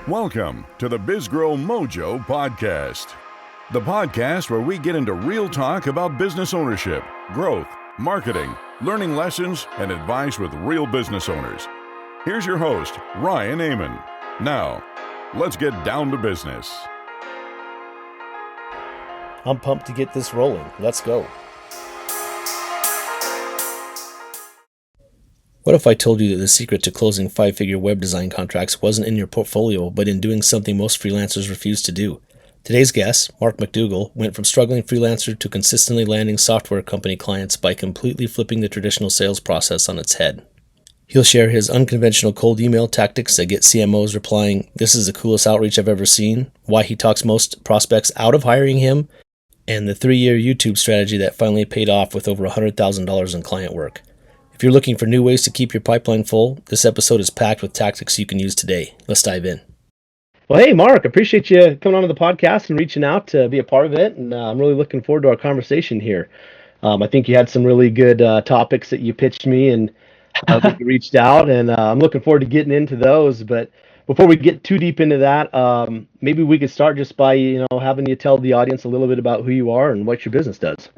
Welcome to the BizGrowMojo podcast, the podcast where we get into real talk about business ownership, growth, marketing, learning lessons, and advice with real business owners. Here's your host, Ryan Amon. Now, let's get down to business. I'm pumped to get this rolling. Let's go. What if I told you that the secret to closing 5-figure web design contracts wasn't in your portfolio, but in doing something most freelancers refuse to do? Today's guest, Marc McDougall, went from struggling freelancer to consistently landing software company clients by completely flipping the traditional sales process on its head. He'll share his unconventional cold email tactics that get CMOs replying, "This is the coolest outreach I've ever seen," why he talks most prospects out of hiring him, and the 3-year YouTube strategy that finally paid off with over $100,000 in client work. If you're looking for new ways to keep your pipeline full, this episode is packed with tactics you can use today. Let's dive in. Well, hey, Marc, appreciate you coming onto the podcast and reaching out to be a part of it. And I'm really looking forward to our conversation here. I think you had some really good topics that you pitched me, and you reached out, and I'm looking forward to getting into those. But before we get too deep into that, maybe we could start just by having you tell the audience a little bit about who you are and what your business does.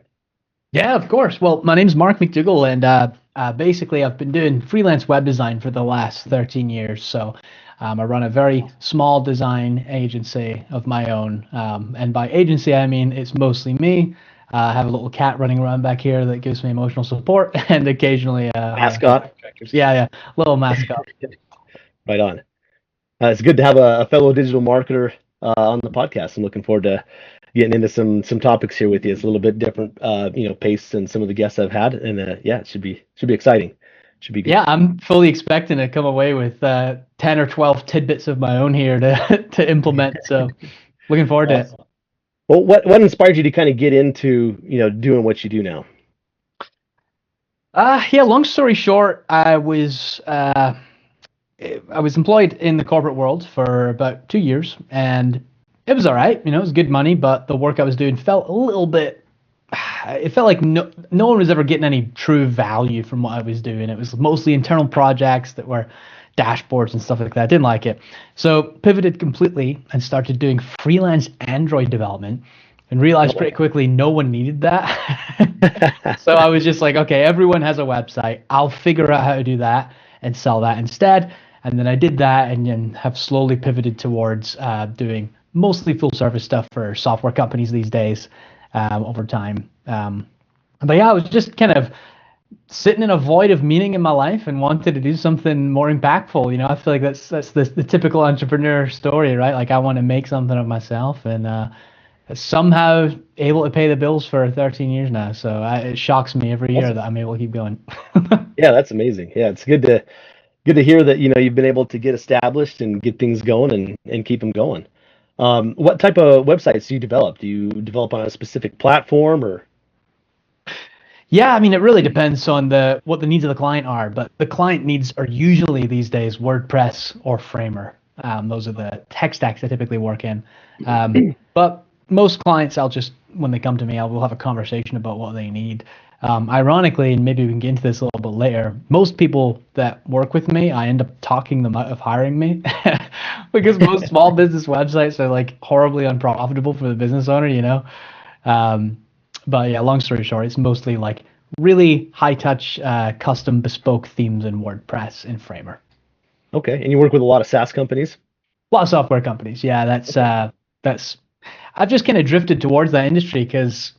Yeah, of course. Well, my name's Marc McDougall, and basically I've been doing freelance web design for the last 13 years. So I run a very small design agency of my own. And by agency, I mean it's mostly me. I have a little cat running around back here that gives me emotional support, and occasionally mascot. Yeah, little mascot. Right on. It's good to have a fellow digital marketer on the podcast. I'm looking forward to getting into some topics here with you. It's a little bit different, pace than some of the guests I've had, and it should be exciting. Should be good. Yeah, I'm fully expecting to come away with 10 or 12 tidbits of my own here to implement. So, looking forward to it. Well, what inspired you to kind of get into doing what you do now? Long story short, I was employed in the corporate world for about 2 years, and it was all right. It was good money, but the work I was doing felt a little bit, it felt like no one was ever getting any true value from what I was doing. It was mostly internal projects that were dashboards and stuff like that. I didn't like it. So pivoted completely and started doing freelance Android development, and realized pretty quickly no one needed that. So I was just like, okay, everyone has a website. I'll figure out how to do that and sell that instead. And then I did that, and then have slowly pivoted towards doing mostly full service stuff for software companies these days over time. But yeah, I was just kind of sitting in a void of meaning in my life and wanted to do something more impactful. I feel like that's the typical entrepreneur story, right? Like I want to make something of myself, and somehow able to pay the bills for 13 years now. So it shocks me every year that I'm able to keep going. Yeah, that's amazing. Yeah, it's good to hear that you've been able to get established and get things going and keep them going. What type of websites do you develop? Do you develop on a specific platform or? Yeah, I mean, it really depends on what the needs of the client are, but the client needs are usually these days WordPress or Framer. Those are the tech stacks I typically work in. But most clients, when they come to me, we'll have a conversation about what they need. Ironically, and maybe we can get into this a little bit later, most people that work with me, I end up talking them out of hiring me because most small business websites are like horribly unprofitable for the business owner, But yeah, long story short, it's mostly like really high touch, custom bespoke themes in WordPress and Framer. Okay. And you work with a lot of SaaS companies? A lot of software companies. Yeah, that's I've just kind of drifted towards that industry because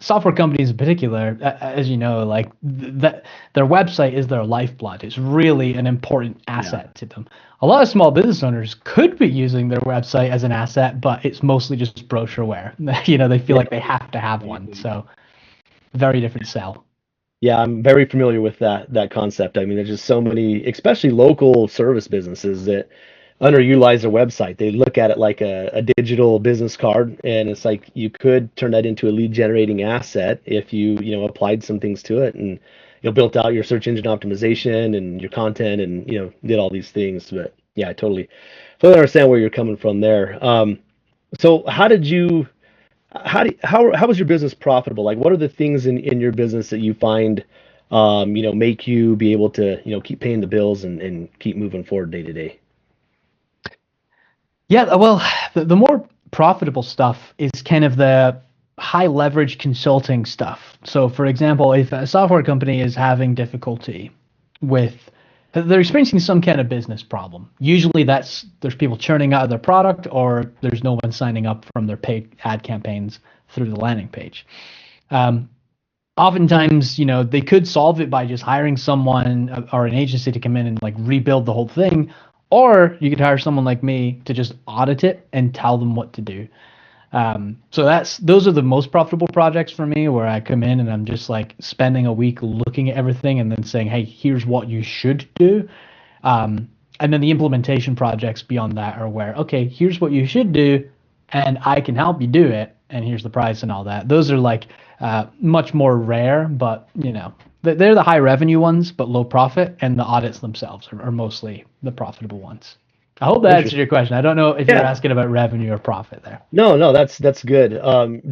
software companies in particular, as you know, like their website is their lifeblood. It's really an important asset to them. A lot of small business owners could be using their website as an asset, but it's mostly just brochureware. They feel like they have to have one. So very different sell. Yeah, I'm very familiar with that concept. I mean, there's just so many, especially local service businesses that underutilize their website. They look at it like a digital business card, and it's like you could turn that into a lead generating asset if you applied some things to it and built out your search engine optimization and your content and did all these things. But yeah, I totally understand where you're coming from there. So how was your business profitable? Like, what are the things in your business that you find make you be able to keep paying the bills and keep moving forward day to day? Yeah, well, the more profitable stuff is kind of the high leverage consulting stuff. So, for example, if a software company is having difficulty with, they're experiencing some kind of business problem. Usually that's there's people churning out of their product or there's no one signing up from their paid ad campaigns through the landing page. Um, Oftentimes, they could solve it by just hiring someone or an agency to come in and like rebuild the whole thing, or you could hire someone like me to just audit it and tell them what to do. So those are the most profitable projects for me, where I come in and I'm just like spending a week looking at everything and then saying, hey, here's what you should do. And then the implementation projects beyond that are where, okay, here's what you should do, and I can help you do it, and here's the price and all that. Those are like much more rare, but they're the high revenue ones, but low profit, and the audits themselves are mostly the profitable ones. I hope that answers your question. I don't know if you're asking about revenue or profit there. No, that's good.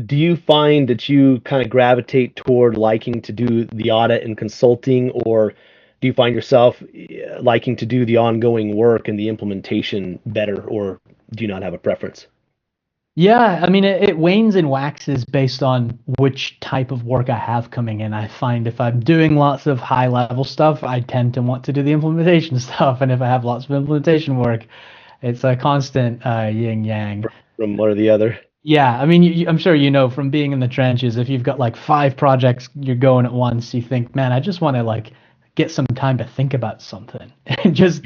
Do you find that you kind of gravitate toward liking to do the audit and consulting, or do you find yourself liking to do the ongoing work and the implementation better, or do you not have a preference? Yeah, I mean, it wanes and waxes based on which type of work I have coming in. I find if I'm doing lots of high level stuff, I tend to want to do the implementation stuff. And if I have lots of implementation work, it's a constant yin yang. From one or the other? Yeah, I mean, I'm sure from being in the trenches, if you've got like 5 projects you're going at once, you think, man, I just want to like get some time to think about something and just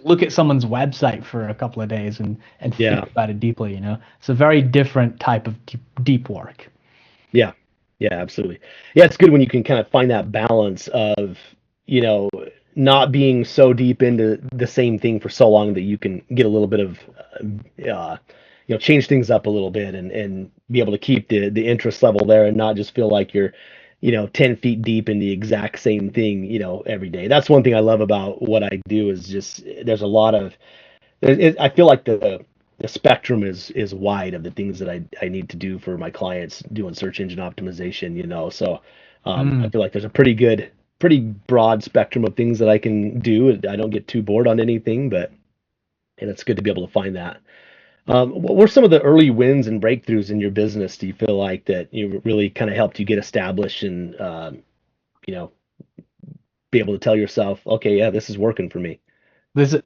look at someone's website for a couple of days and think about it deeply. It's a very different type of deep work. Yeah, yeah, absolutely. Yeah, it's good when you can kind of find that balance of, you know, not being so deep into the same thing for so long that you can get a little bit of, change things up a little bit and be able to keep the interest level there and not just feel like you're, 10 feet deep in the exact same thing, every day. That's one thing I love about what I do is just there's a lot of, I feel like the spectrum is wide of the things that I need to do for my clients doing search engine optimization. So I feel like there's a pretty broad spectrum of things that I can do. I don't get too bored on anything, and it's good to be able to find that. What were some of the early wins and breakthroughs in your business? Do you feel like that really kind of helped you get established and, you know, be able to tell yourself, okay, yeah, this is working for me?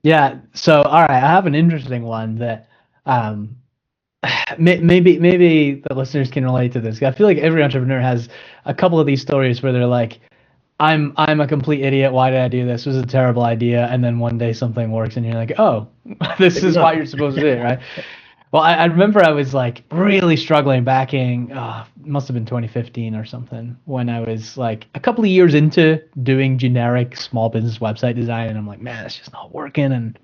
Yeah. So, all right, I have an interesting one that um, maybe the listeners can relate to this. I feel like every entrepreneur has a couple of these stories where they're like, I'm a complete idiot. Why did I do this? It was a terrible idea. And then one day something works and you're like, oh, this is why you're supposed to do it, right? Well, I remember I was like really struggling back in, must have been 2015 or something, when I was like a couple of years into doing generic small business website design. And I'm like, man, it's just not working. And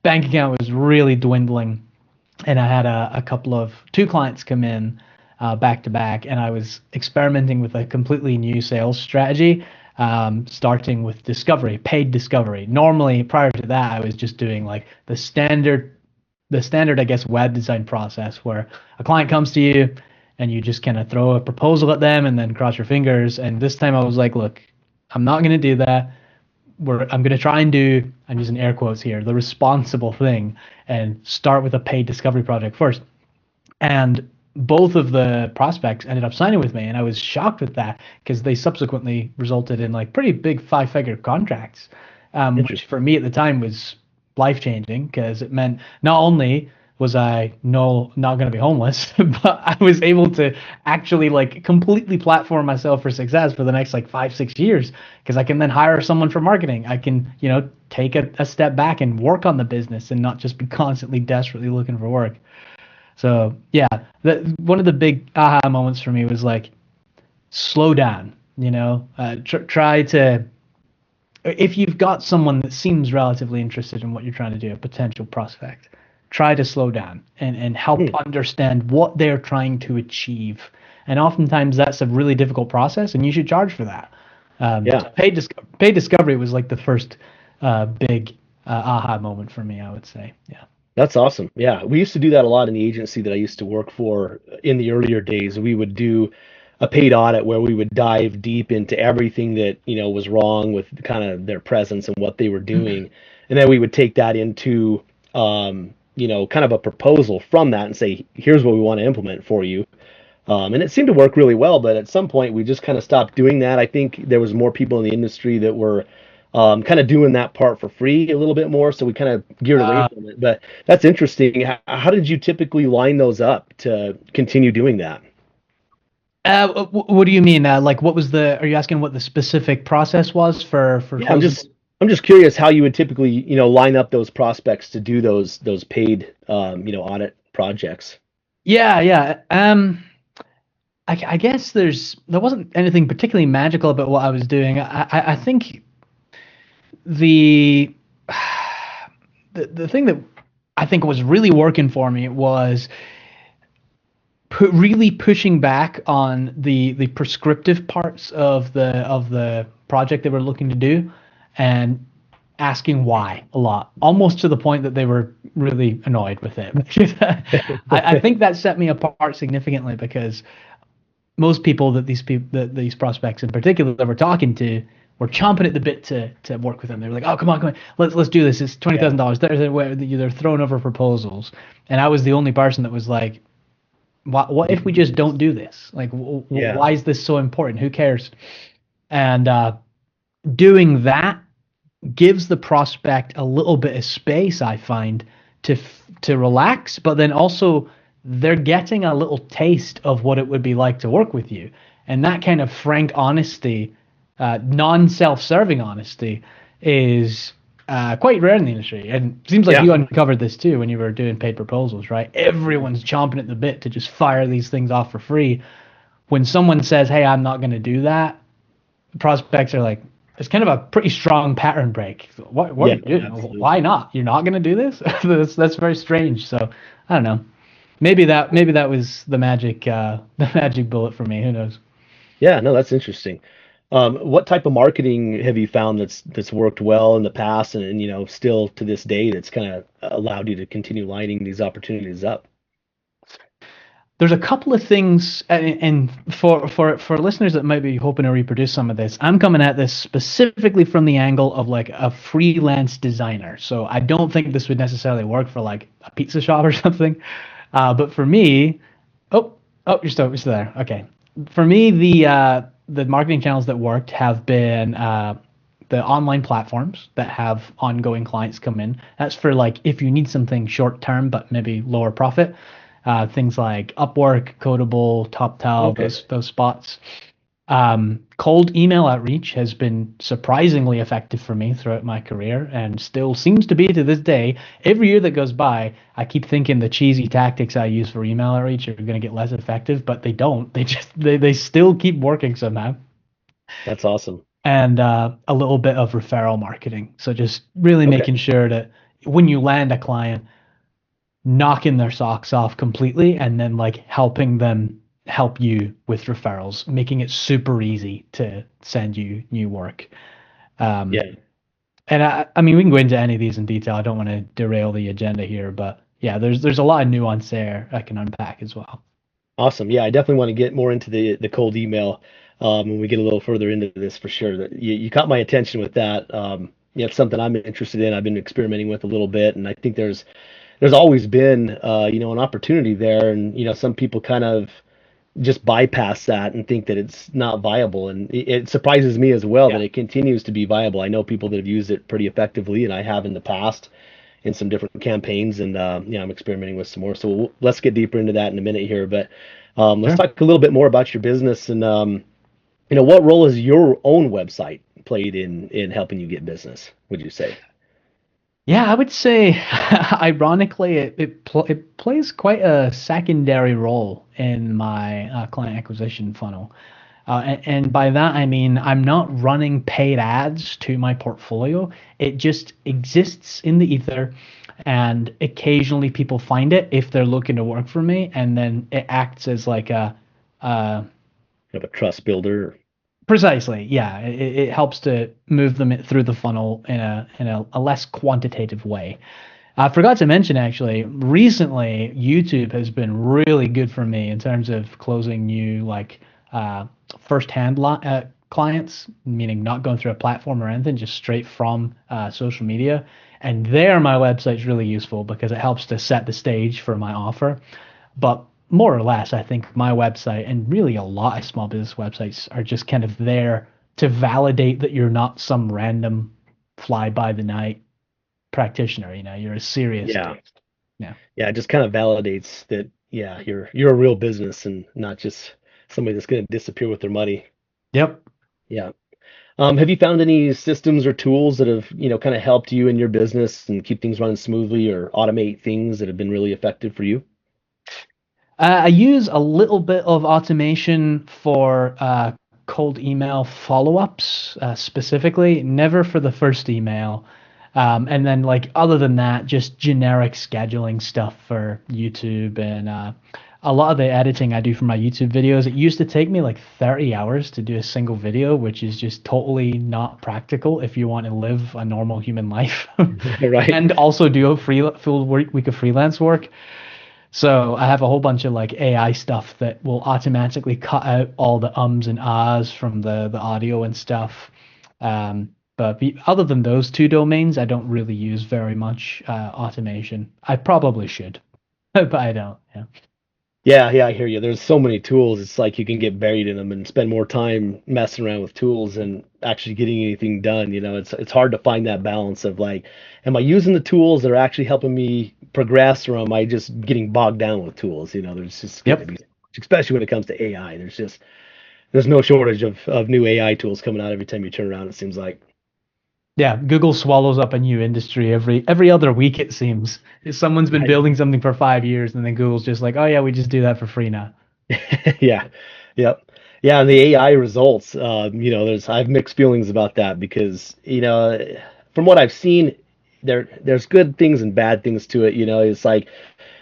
bank account was really dwindling. And I had a couple of 2 clients come in back to back, and I was experimenting with a completely new sales strategy, starting with discovery, paid discovery. Normally, prior to that, I was just doing like the standard, I guess, web design process where a client comes to you and you just kind of throw a proposal at them and then cross your fingers. And this time I was like, look, I'm not going to do that. I'm going to try and do, I'm using air quotes here, the responsible thing and start with a paid discovery project first. And both of the prospects ended up signing with me, and I was shocked with that because they subsequently resulted in like pretty big 5-figure contracts, which for me at the time was life changing because it meant not only was I not going to be homeless, but I was able to actually like completely platform myself for success for the next like 5-6 years, because I can then hire someone for marketing. I can, take a step back and work on the business and not just be constantly desperately looking for work. So yeah, one of the big aha moments for me was like, slow down, try to, if you've got someone that seems relatively interested in what you're trying to do, a potential prospect, try to slow down and help understand what they're trying to achieve. And oftentimes that's a really difficult process, and you should charge for that. Paid discovery was like the first big aha moment for me, I would say. Yeah. That's awesome. Yeah, we used to do that a lot in the agency that I used to work for in the earlier days. We would do a paid audit where we would dive deep into everything that, was wrong with kind of their presence and what they were doing. And then we would take that into, kind of a proposal from that and say, here's what we want to implement for you. And it seemed to work really well, but at some point we just kind of stopped doing that. I think there was more people in the industry that were kind of doing that part for free a little bit more, so we kind of geared away from it. But that's interesting. How did you typically line those up to continue doing that? What do you mean? Like, what was are you asking what the specific process was for Yeah, closing? I'm just curious how you would typically, line up those prospects to do those paid, audit projects. Yeah, yeah. I guess there wasn't anything particularly magical about what I was doing. I think the the thing that I think was really working for me was really pushing back on the prescriptive parts of the project they were looking to do, and asking why a lot, almost to the point that they were really annoyed with it. I think that set me apart significantly, because most people that these prospects in particular that we're talking to were chomping at the bit to work with them. They were like, "Oh, come on, let's do this. It's $20,000." They're throwing over proposals, and I was the only person that was like, "What if we just don't do this? Like, why is this so important? Who cares?" And doing that gives the prospect a little bit of space, I find, to relax, but then also they're getting a little taste of what it would be like to work with you. And that kind of frank honesty, non-self-serving honesty, is quite rare in the industry. And it seems like you uncovered this too when you were doing paid proposals, right? Everyone's chomping at the bit to just fire these things off for free. When someone says, "Hey, I'm not going to do that," prospects are like, it's kind of a pretty strong pattern break. What are you doing? Absolutely. Why not? You're not going to do this? That's very strange. So I don't know. Maybe that was the magic bullet for me. Who knows? Yeah, no, that's interesting. What type of marketing have you found that's worked well in the past, and still to this day, that's kind of allowed you to continue lining these opportunities up? There's a couple of things, and for listeners that might be hoping to reproduce some of this, I'm coming at this specifically from the angle of like a freelance designer. So I don't think this would necessarily work for like a pizza shop or something. But for me, you're still there. Okay. For me, the marketing channels that worked have been the online platforms that have ongoing clients come in. That's for like if you need something short term but maybe lower profit. Things like Upwork, Codable, TopTal, those spots. Cold email outreach has been surprisingly effective for me throughout my career, and still seems to be to this day. Every year that goes by, I keep thinking the cheesy tactics I use for email outreach are going to get less effective, but they don't. They still keep working somehow. That's awesome. And a little bit of referral marketing. So just really making sure that when you land a client, knocking their socks off completely, and then like helping them help you with referrals, making it super easy to send you new work. And I mean, we can go into any of these in detail. I don't want to derail the agenda here, but yeah, there's a lot of nuance there I can unpack as well. Awesome. Yeah, I definitely want to get more into the cold email when we get a little further into this for sure. That you caught my attention with that. It's something I'm interested in. I've been experimenting with a little bit, and I think there's always been an opportunity there, and some people kind of just bypass that and think that it's not viable, and it surprises me as well that it continues to be viable. I know people that have used it pretty effectively, and I have in the past in some different campaigns, and I'm experimenting with some more. So let's get deeper into that in a minute here, but let's talk a little bit more about your business, and what role has your own website played in helping you get business, would you say? Yeah, I would say, ironically, it plays quite a secondary role in my client acquisition funnel. And by that, I mean, I'm not running paid ads to my portfolio. It just exists in the ether, and occasionally people find it if they're looking to work for me, and then it acts as like a trust builder. Precisely, yeah. It helps to move them through the funnel in a less quantitative way. I forgot to mention, actually, recently YouTube has been really good for me in terms of closing new first-hand clients, meaning not going through a platform or anything, just straight from social media. And there, my website's really useful because it helps to set the stage for my offer. But more or less, I think my website and really a lot of small business websites are just kind of there to validate that you're not some random fly by the night practitioner. You're a serious Yeah. dude. Yeah. Yeah, it just kind of validates that, yeah, you're a real business and not just somebody that's going to disappear with their money. Yep. Yeah. Have you found any systems or tools that have, kind of helped you in your business and keep things running smoothly or automate things that have been really effective for you? I use a little bit of automation for cold email follow-ups specifically, never for the first email. And then like other than that, just generic scheduling stuff for YouTube and a lot of the editing I do for my YouTube videos. It used to take me like 30 hours to do a single video, which is just totally not practical if you want to live a normal human life Right. and also do a full week of freelance work. So I have a whole bunch of like AI stuff that will automatically cut out all the ums and ahs from the audio and stuff. Other than those two domains, I don't really use very much automation. I probably should, but I don't. Yeah. Yeah, I hear you. There's so many tools. It's like you can get buried in them and spend more time messing around with tools and actually getting anything done. It's hard to find that balance of like, am I using the tools that are actually helping me progress, or am I just getting bogged down with tools? There's just going to Yep. be, especially when it comes to AI. There's no shortage of new AI tools coming out every time you turn around, it seems like. Yeah, Google swallows up a new industry every other week, it seems. Someone's been Right. building something for 5 years, and then Google's just like, oh yeah, we just do that for free now. Yeah. Yep. Yeah, and the AI results, I have mixed feelings about that because, from what I've seen, there's good things and bad things to it. It's like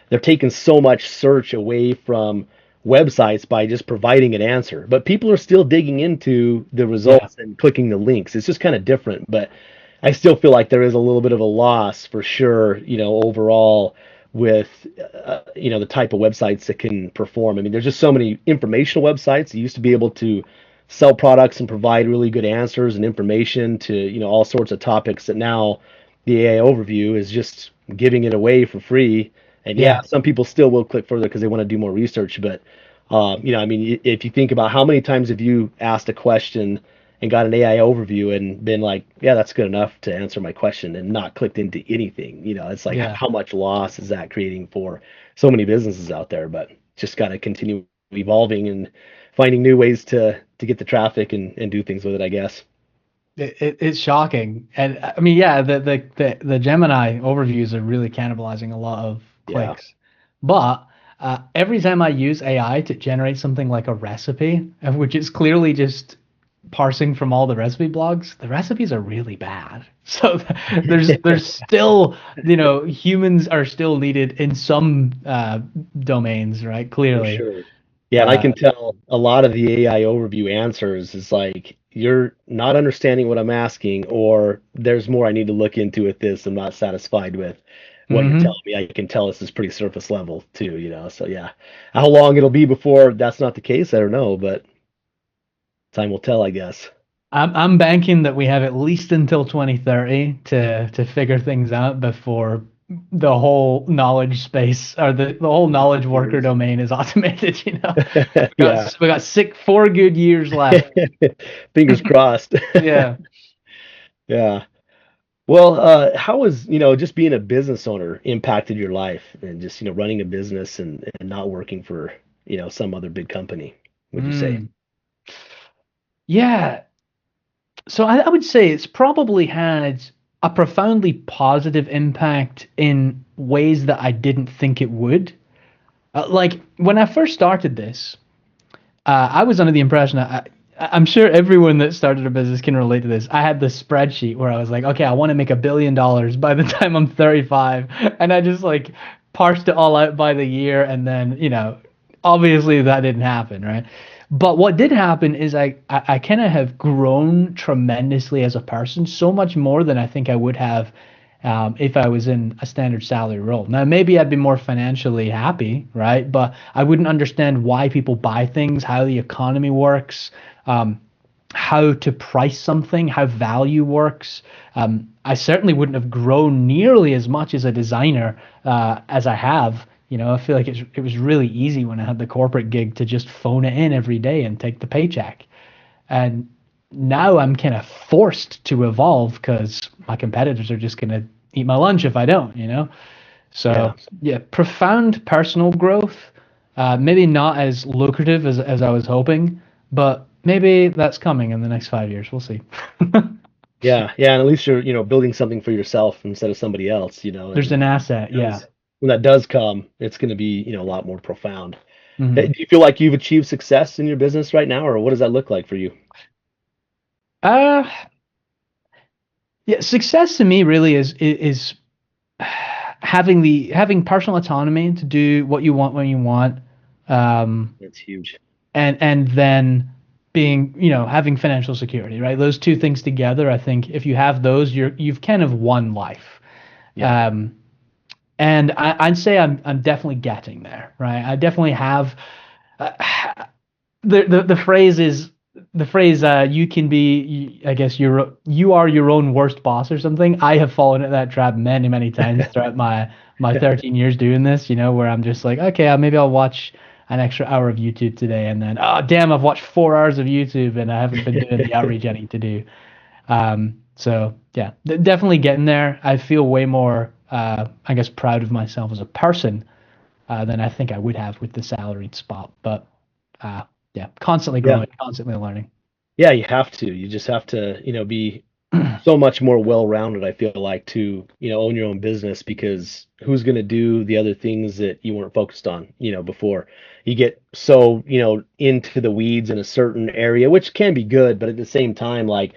they're taking so much search away from websites by just providing an answer, but people are still digging into the Yeah. results and clicking the links. It's just kind of different, but I still feel like there is a little bit of a loss for sure, overall with the type of websites that can perform. I mean, there's just so many informational websites. You used to be able to sell products and provide really good answers and information to, all sorts of topics that now the AI overview is just giving it away for free. And yeah, Yeah. some people still will click further because they want to do more research. But I mean, if you think about how many times have you asked a question and got an AI overview and been like, yeah, that's good enough to answer my question and not clicked into anything. It's like Yeah. how much loss is that creating for so many businesses out there? But just got to continue evolving and finding new ways to get the traffic and do things with it, I guess. It's shocking, and I mean, yeah, the Gemini overviews are really cannibalizing a lot of Yeah. clicks. But every time I use AI to generate something like a recipe, which is clearly just parsing from all the recipe blogs, the recipes are really bad. So there's still, humans are still needed in some domains, right? For Clearly. sure. Yeah, and I Uh, can tell a lot of the AI overview answers is like you're not understanding what I'm asking, or there's more I need to look into with this. I'm not satisfied with what you're mhm. telling me. I can tell this is pretty surface level too, So yeah, how long it'll be before that's not the case, I don't know, but time will tell, I guess. I'm banking that we have at least until 2030 to figure things out before the whole knowledge space or the whole knowledge worker Years. domain is automated, Yeah. We got 4 good years left. Fingers crossed. Yeah. Yeah. Well, how has, just being a business owner impacted your life and just, running a business and not working for, some other big company, would you say? Mm. Yeah. So I would say it's probably had a profoundly positive impact in ways that I didn't think it would. Like when I first started this, I was under the impression I'm sure everyone that started a business can relate to this. I had this spreadsheet where I was like, okay, I want to make $1 billion by the time I'm 35, and I just like parsed it all out by the year, and then obviously that didn't happen, right? But what did happen is I kind of have grown tremendously as a person, so much more than I think I would have if I was in a standard salary role. Now, maybe I'd be more financially happy, right? But I wouldn't understand why people buy things, how the economy works. Um, how to price something, how value works. I certainly wouldn't have grown nearly as much as a designer as I have. I feel like it was really easy when I had the corporate gig to just phone it in every day and take the paycheck. And now I'm kind of forced to evolve because my competitors are just going to eat my lunch if I don't. Yeah. So yeah, profound personal growth. Maybe not as lucrative as I was hoping, but maybe that's coming in the next 5 years. We'll see. Yeah. Yeah. And at least you're, building something for yourself instead of somebody else, There's and an asset, yeah. when that does come, it's going to be, a lot more profound. Hey, hmm do you feel like you've achieved success in your business right now, or what does that look like for you? Uh, yeah, success to me really is having personal autonomy to do what you want when you want, um, That's huge. and then being having financial security, right? Those two things together, I think if you have those, you've kind of won life. Yeah. Um, and I'd say I'm definitely getting there, right? I definitely have. Uh, the phrase is the phrase you can be, I guess you are your own worst boss or something. I have fallen into that trap many times throughout my 13 years doing this, where I'm just like, okay, maybe I'll watch an extra hour of YouTube today, and then, oh damn, I've watched 4 hours of YouTube and I haven't been doing the outreach I need to do. So yeah, definitely getting there. I feel way more I guess proud of myself as a person than I think I would have with the salaried spot. But uh, yeah, constantly Yeah. growing, constantly learning. Yeah, you have to. You just have to, be so much more well-rounded, I feel like, to, own your own business, because who's going to do the other things that you weren't focused on, before? You get so, into the weeds in a certain area, which can be good, but at the same time, like,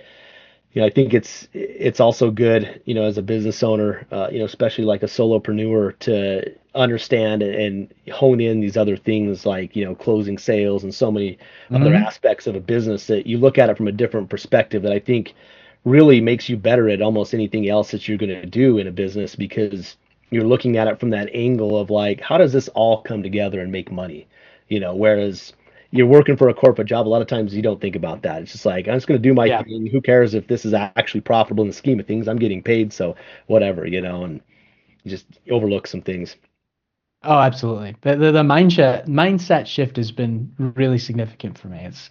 I think it's also good, as a business owner, especially like a solopreneur, to understand and hone in these other things like, closing sales and so many other hmm aspects of a business, that you look at it from a different perspective, that I think really makes you better at almost anything else that you're going to do in a business, because you're looking at it from that angle of like, how does this all come together and make money? Whereas you're working for a corporate job, a lot of times you don't think about that. It's just like, I'm just going to do my Yeah. thing. Who cares if this is actually profitable in the scheme of things? I'm getting paid, so whatever, and you just overlook some things. Oh, absolutely. The mindset shift has been really significant for me. It's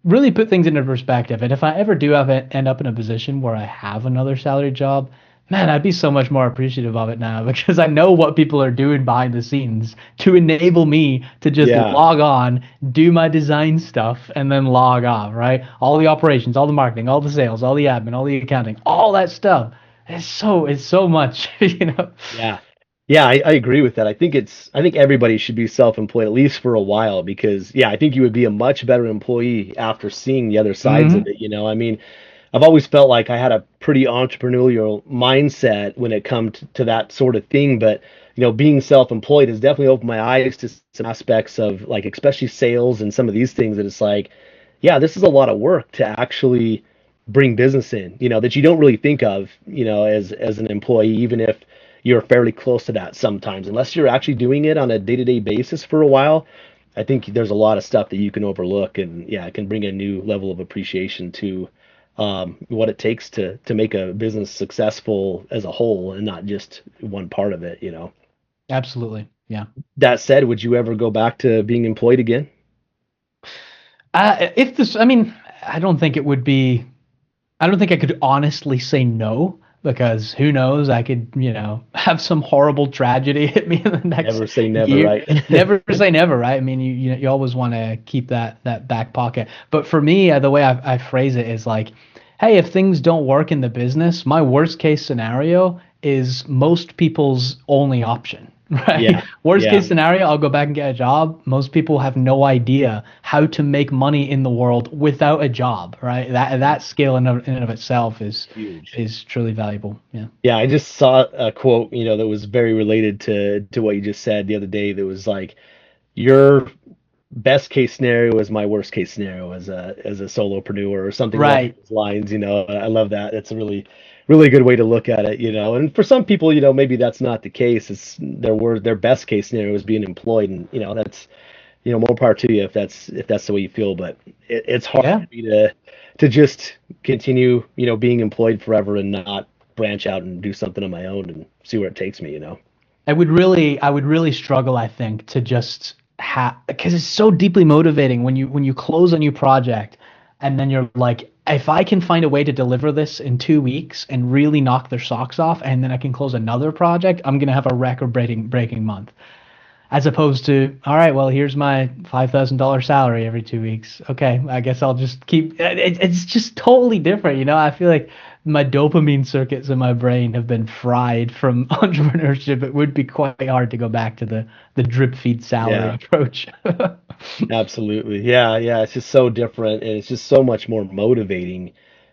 really put things into perspective. And if I ever do end up in a position where I have another salary job, man, I'd be so much more appreciative of it now because I know what people are doing behind the scenes to enable me to just Yeah. log on, do my design stuff, and then log off, right? All the operations, all the marketing, all the sales, all the admin, all the accounting, all that stuff. It's so much, Yeah. Yeah, I agree with that. I think everybody should be self-employed at least for a while, because yeah, I think you would be a much better employee after seeing the other sides of hmm it. I mean, I've always felt like I had a pretty entrepreneurial mindset when it come to that sort of thing, but being self-employed has definitely opened my eyes to some aspects of, like, especially sales and some of these things, that it's like, yeah, this is a lot of work to actually bring business in, that you don't really think of, as an employee, even if you're fairly close to that sometimes, unless you're actually doing it on a day-to-day basis for a while. I think there's a lot of stuff that you can overlook, and yeah, it can bring a new level of appreciation to what it takes to make a business successful as a whole, and not just one part of it. Absolutely. Yeah. That said, would you ever go back to being employed again? If this, I mean, I don't think it would be. I don't think I could honestly say no because who knows? I could, have some horrible tragedy hit me in the next Never say never, year. right? Never say never, right? I mean, you always want to keep that back pocket. But for me, the way I phrase it is like, hey, if things don't work in the business, my worst case scenario is most people's only option. Right? Yeah, Worst yeah, case scenario, I'll go back and get a job. Most people have no idea how to make money in the world without a job, right? That skill in and of itself is huge. is truly valuable. Yeah. Yeah, I just saw a quote, that was very related to what you just said the other day. That was like, your best case scenario is my worst case scenario as a solopreneur, or something along Right. those lines. I love that. It's a really good way to look at it. And for some people, maybe that's not the case. It's their best case scenario is being employed, and that's more power to you if that's the way you feel. But it's hard Yeah. for me to just continue, being employed forever and not branch out and do something on my own and see where it takes me. I would really struggle, I think, to just have, because it's so deeply motivating when you close a new project and then you're like, if I can find a way to deliver this in 2 weeks and really knock their socks off, and then I can close another project, I'm gonna have a record breaking month. As opposed to, all right, well, here's my $5,000 salary every 2 weeks. Okay, I guess I'll just keep. It's just totally different, I feel like my dopamine circuits in my brain have been fried from entrepreneurship. It would be quite hard to go back to the drip feed salary Yeah, approach. absolutely. Yeah, yeah. It's just so different, and it's just so much more motivating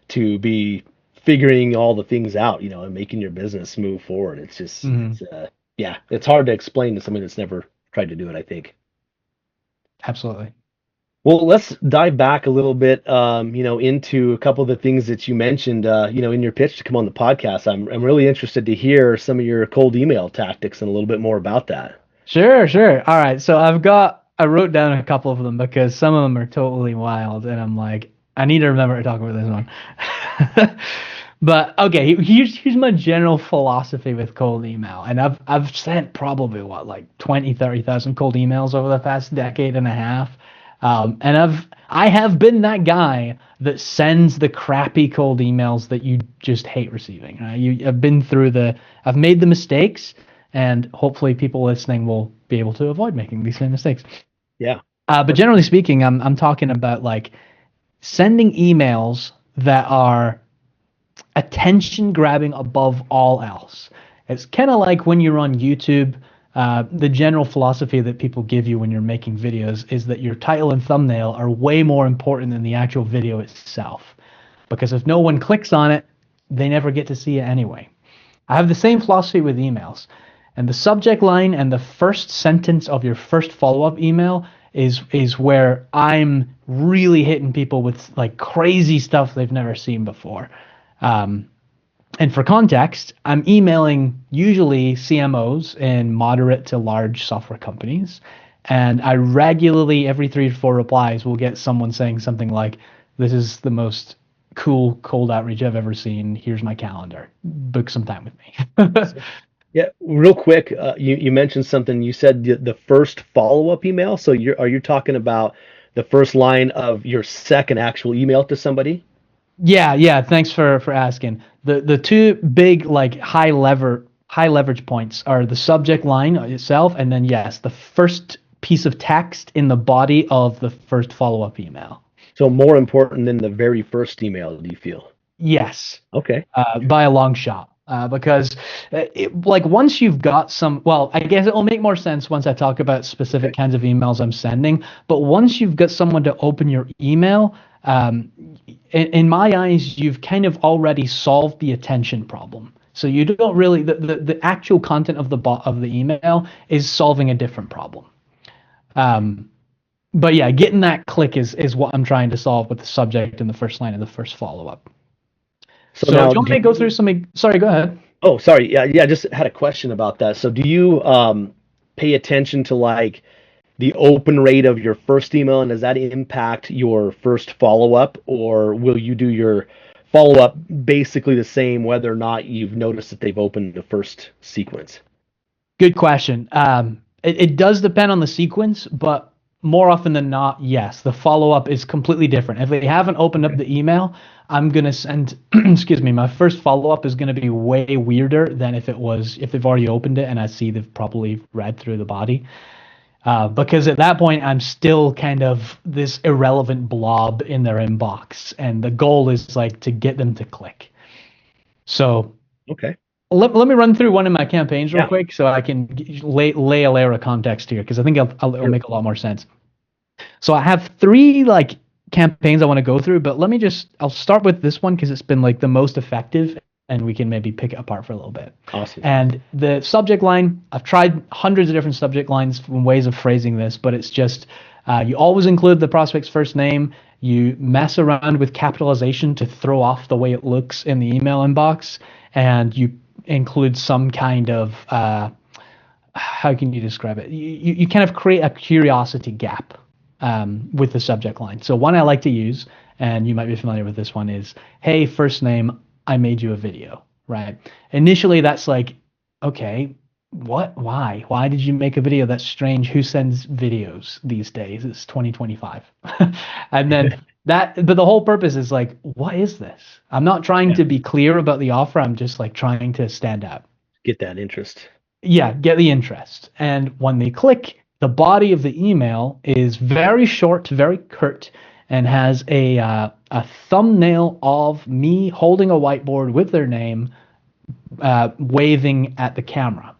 to be figuring all the things out, and making your business move forward. It's just, Mhm. yeah, it's hard to explain to somebody that's never tried to do it, I think. Absolutely. Well, let's dive back a little bit, into a couple of the things that you mentioned, in your pitch to come on the podcast. I'm really interested to hear some of your cold email tactics and a little bit more about that. Sure, sure. All right. So I wrote down a couple of them because some of them are totally wild, and I'm like, I need to remember to talk about this one. But okay, here's my general philosophy with cold email. And I've sent probably what, like 20, 30,000 cold emails over the past decade and a half. And I have been that guy that sends the crappy cold emails that you just hate receiving. I've made the mistakes, and hopefully people listening will be able to avoid making these same mistakes. Yeah. But generally speaking, I'm talking about like sending emails that are attention grabbing above all else. It's kind of like when you're on YouTube. The general philosophy that people give you when you're making videos is that your title and thumbnail are way more important than the actual video itself. Because if no one clicks on it, they never get to see it anyway. I have the same philosophy with emails. And the subject line and the first sentence of your first follow-up email is where I'm really hitting people with like crazy stuff they've never seen before. And for context, I'm emailing usually CMOs in moderate to large software companies. And I regularly, every 3 to 4 replies, will get someone saying something like, "This is the most cool cold outreach I've ever seen. Here's my calendar. Book some time with me." Yeah, real quick, you mentioned something. You said the first follow-up email. So are you talking about the first line of your second actual email to somebody? Yeah, yeah. Thanks for asking. The two big like high leverage points are the subject line itself, and then yes, the first piece of text in the body of the first follow-up email. So more important than the very first email, do you feel? Yes, Okay. by a long shot. Because like once you've got well, I guess it will make more sense once I talk about specific kinds of emails I'm sending. But once you've got someone to open your email, in my eyes, you've kind of already solved the attention problem. So you don't really the actual content of the email is solving a different problem. But yeah, getting that click is what I'm trying to solve with the subject in the first line of the first follow-up. So So now, do you want me to go through something? Sorry, go ahead. oh, sorry. Yeah, yeah. I just had a question about that. So do you pay attention to like the open rate of your first email, and does that impact your first follow-up, or will you do your follow-up basically the same whether or not you've noticed that they've opened the first sequence? Good question. It does depend on the sequence, but more often than not, yes, the follow-up is completely different. If they haven't opened up the email, I'm gonna send, excuse me, my first follow-up is gonna be way weirder than if they've already opened it and I see they've probably read through the body. Because at that point, I'm still kind of this irrelevant blob in their inbox, and the goal is like to get them to click. So Okay. let me run through one of my campaigns real Yeah. quick so I can lay a layer of context here, because I think it'll Sure. make a lot more sense. So I have 3 like campaigns I want to go through, but I'll start with this one because it's been like the most effective, and we can maybe pick it apart for a little bit. Awesome. And the subject line, I've tried hundreds of different subject lines and ways of phrasing this, but it's just you always include the prospect's first name. You mess around with capitalization to throw off the way it looks in the email inbox, and you include some kind of how can you describe it? You kind of create a curiosity gap with the subject line. So one I like to use, and you might be familiar with this one, is, hey, first name, I made you a video, right? Initially, that's like, okay, what? Why did you make a video? That's strange. Who sends videos these days? It's 2025. And then but the whole purpose is like, what is this? I'm not trying to be clear about the offer. I'm just like trying to stand out. Get that interest. Yeah, get the interest. And when they click, the body of the email is very short, very curt, and has a thumbnail of me holding a whiteboard with their name, waving at the camera.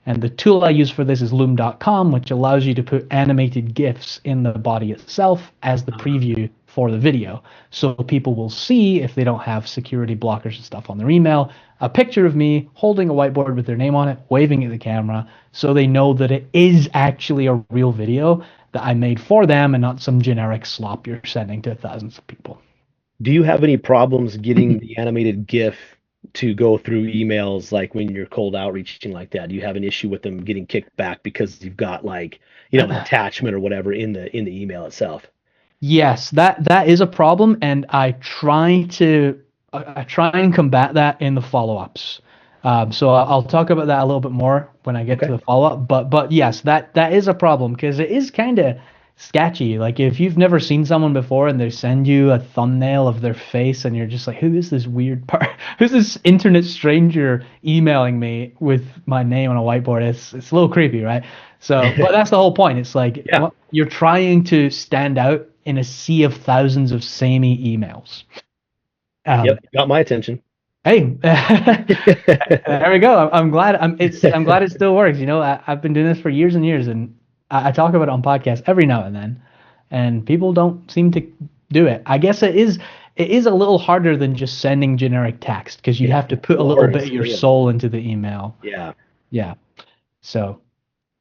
And the tool I use for this is loom.com, which allows you to put animated GIFs in the body itself as the preview for the video. So people will see, if they don't have security blockers and stuff on their email, a picture of me holding a whiteboard with their name on it, waving at the camera, so they know that it is actually a real video that I made for them and not some generic slop you're sending to thousands of people. Do you have any problems getting the animated GIF to go through emails, like when you're cold outreaching like that? Do you have an issue with them getting kicked back because you've got, like, an attachment or whatever in the email itself? Yes, that is a problem, and I try and combat that in the follow-ups. So I'll talk about that a little bit more when I get to the follow-up. But yes, that is a problem, because it is kind of sketchy. Like, if you've never seen someone before and they send you a thumbnail of their face and you're just like, who is this weird part? Who's this internet stranger emailing me with my name on a whiteboard? It's a little creepy, right? So, but that's the whole point. It's like, you're trying to stand out in a sea of thousands of samey emails. Got my attention. Hey, there we go. I'm glad. I'm glad it still works. I've been doing this for years and years, and I talk about it on podcasts every now and then, and people don't seem to do it. I guess it is a little harder than just sending generic text, because you have to put a little bit of your soul into the email. Yeah. So,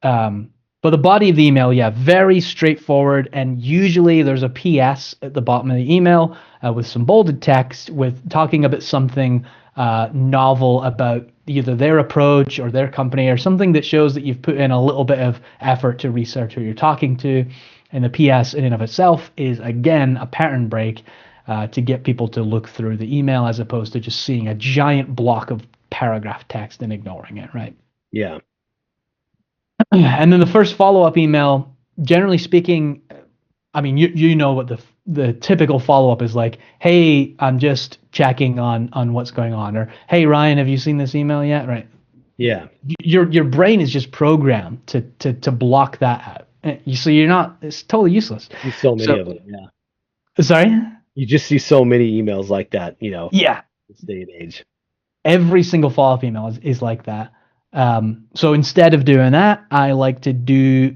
but the body of the email, very straightforward, and usually there's a PS at the bottom of the email with some bolded text with talking about something novel about either their approach or their company, or something that shows that you've put in a little bit of effort to research who you're talking to. And the PS in and of itself is, again, a pattern break to get people to look through the email, as opposed to just seeing a giant block of paragraph text and ignoring it, right? Yeah. And then the first follow-up email, generally speaking, I mean, you know what the typical follow-up is like. Hey, I'm just checking on what's going on, or hey, Ryan, have you seen this email yet? Right? Yeah. Your brain is just programmed to block that out. So you're not. It's totally useless. There's so many of them. Yeah. Sorry. You just see so many emails like that. Yeah. This day and age. Every single follow-up email is like that. So instead of doing that, I like to do,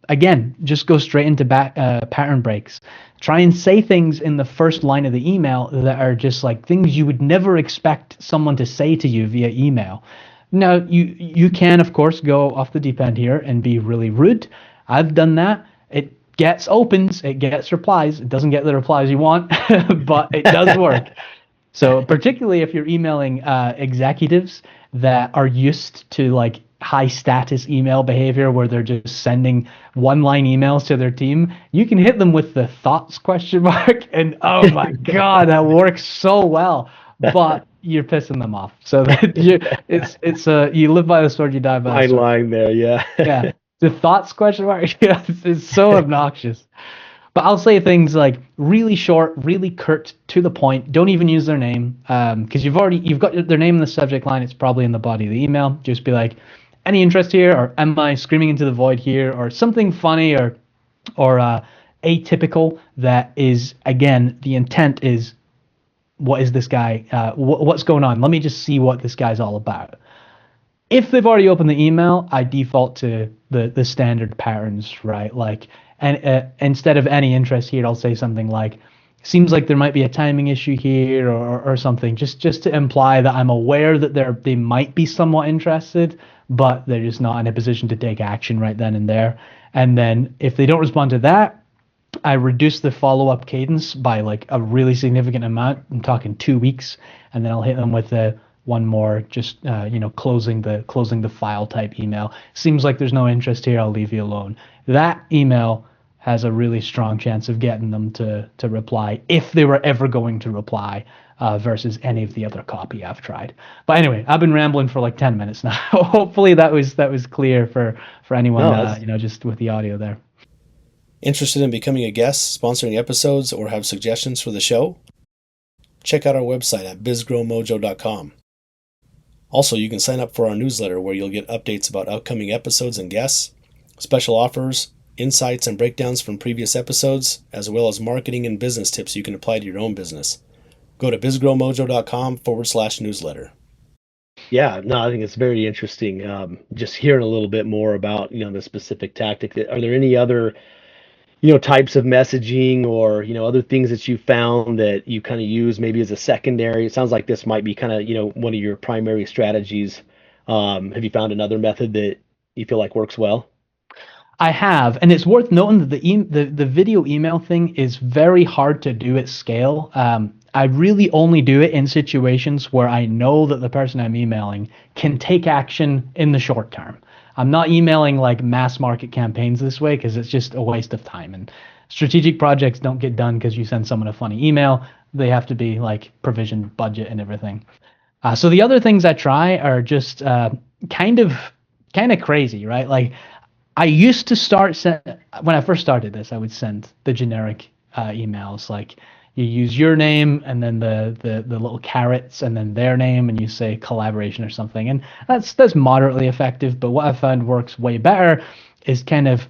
again, just go straight into pattern breaks. Try and say things in the first line of the email that are just like things you would never expect someone to say to you via email. Now, you can, of course, go off the deep end here and be really rude. I've done that. It gets opens, it gets replies. It doesn't get the replies you want, but it does work. So particularly if you're emailing executives that are used to like high status email behavior, where they're just sending one-line emails to their team, you can hit them with the thoughts ? And oh my God, that works so well. But you're pissing them off. So that you live by the sword, you die by the sword. Line there, yeah. Yeah. The thoughts ? It's so obnoxious. But I'll say things like really short, really curt, to the point. Don't even use their name, because you've got their name in the subject line. It's probably in the body of the email. Just be like, any interest here, or am I screaming into the void here, or something funny or atypical that is, again, the intent is, what is this guy? What's going on? Let me just see what this guy's all about. If they've already opened the email, I default to the standard patterns, right? Like, and instead of any interest here, I'll say something like, seems like there might be a timing issue here, or something, just to imply that I'm aware that they might be somewhat interested, but they're just not in a position to take action right then and there. And then if they don't respond to that, I reduce the follow-up cadence by like a really significant amount. I'm talking 2 weeks, and then I'll hit them with one more, just closing the file type email. Seems like there's no interest here. I'll leave you alone. That email has a really strong chance of getting them to reply if they were ever going to reply, versus any of the other copy I've tried. But anyway, I've been rambling for like 10 minutes now. Hopefully that was clear for anyone, just with the audio there. Interested in becoming a guest, sponsoring episodes, or have suggestions for the show? Check out our website at BizGrowMojo.com. Also, you can sign up for our newsletter where you'll get updates about upcoming episodes and guests, special offers, insights and breakdowns from previous episodes, as well as marketing and business tips you can apply to your own business. Go to BizGrowMojo.com/newsletter. Yeah, no, I think it's very interesting. Just hearing a little bit more about, the specific tactic. Are there any other, types of messaging or, other things that you found that you kind of use maybe as a secondary? It sounds like this might be kind of, one of your primary strategies. Have you found another method that you feel like works well? I have, and it's worth noting that the video email thing is very hard to do at scale. I really only do it in situations where I know that the person I'm emailing can take action in the short term. I'm not emailing like mass market campaigns this way because it's just a waste of time. And strategic projects don't get done because you send someone a funny email. They have to be like provisioned budget and everything. So the other things I try are just kind of crazy, right? Like I used to when I first started this, I would send the generic emails like, you use your name and then the little carrots and then their name and you say collaboration or something. And that's moderately effective. But what I found works way better is kind of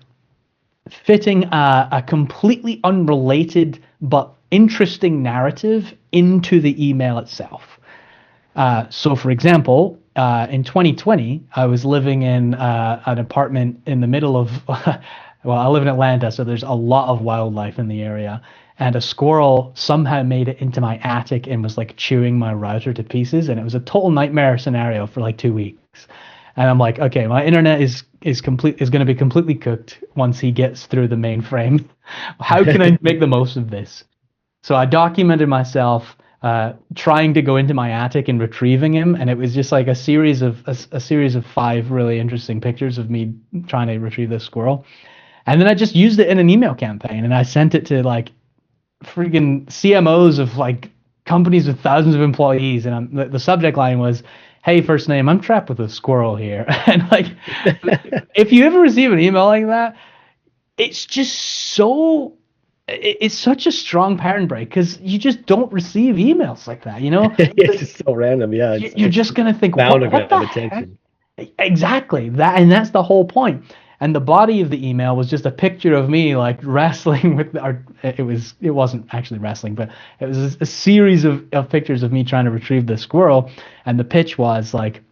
fitting a completely unrelated but interesting narrative into the email itself. So for example, in 2020, I was living in an apartment in the middle of, well, I live in Atlanta, so there's a lot of wildlife in the area. And a squirrel somehow made it into my attic and was like chewing my router to pieces. And it was a total nightmare scenario for like 2 weeks. And I'm like, okay, my internet is going to be completely cooked once he gets through the mainframe. How can I make the most of this? So I documented myself trying to go into my attic and retrieving him, and it was just like a series of 5 really interesting pictures of me trying to retrieve this squirrel. And then I just used it in an email campaign, and I sent it to like freaking CMOs of like companies with thousands of employees, and the subject line was, "Hey, first name, I'm trapped with a squirrel here." And like, if you ever receive an email like that, it's just it's such a strong pattern break because you just don't receive emails like that, It's just so random, yeah. You're just gonna think, what the attention. Heck? Exactly that, and that's the whole point. And the body of the email was just a picture of me like wrestling with it wasn't actually wrestling, but it was a series of pictures of me trying to retrieve the squirrel. And the pitch was like,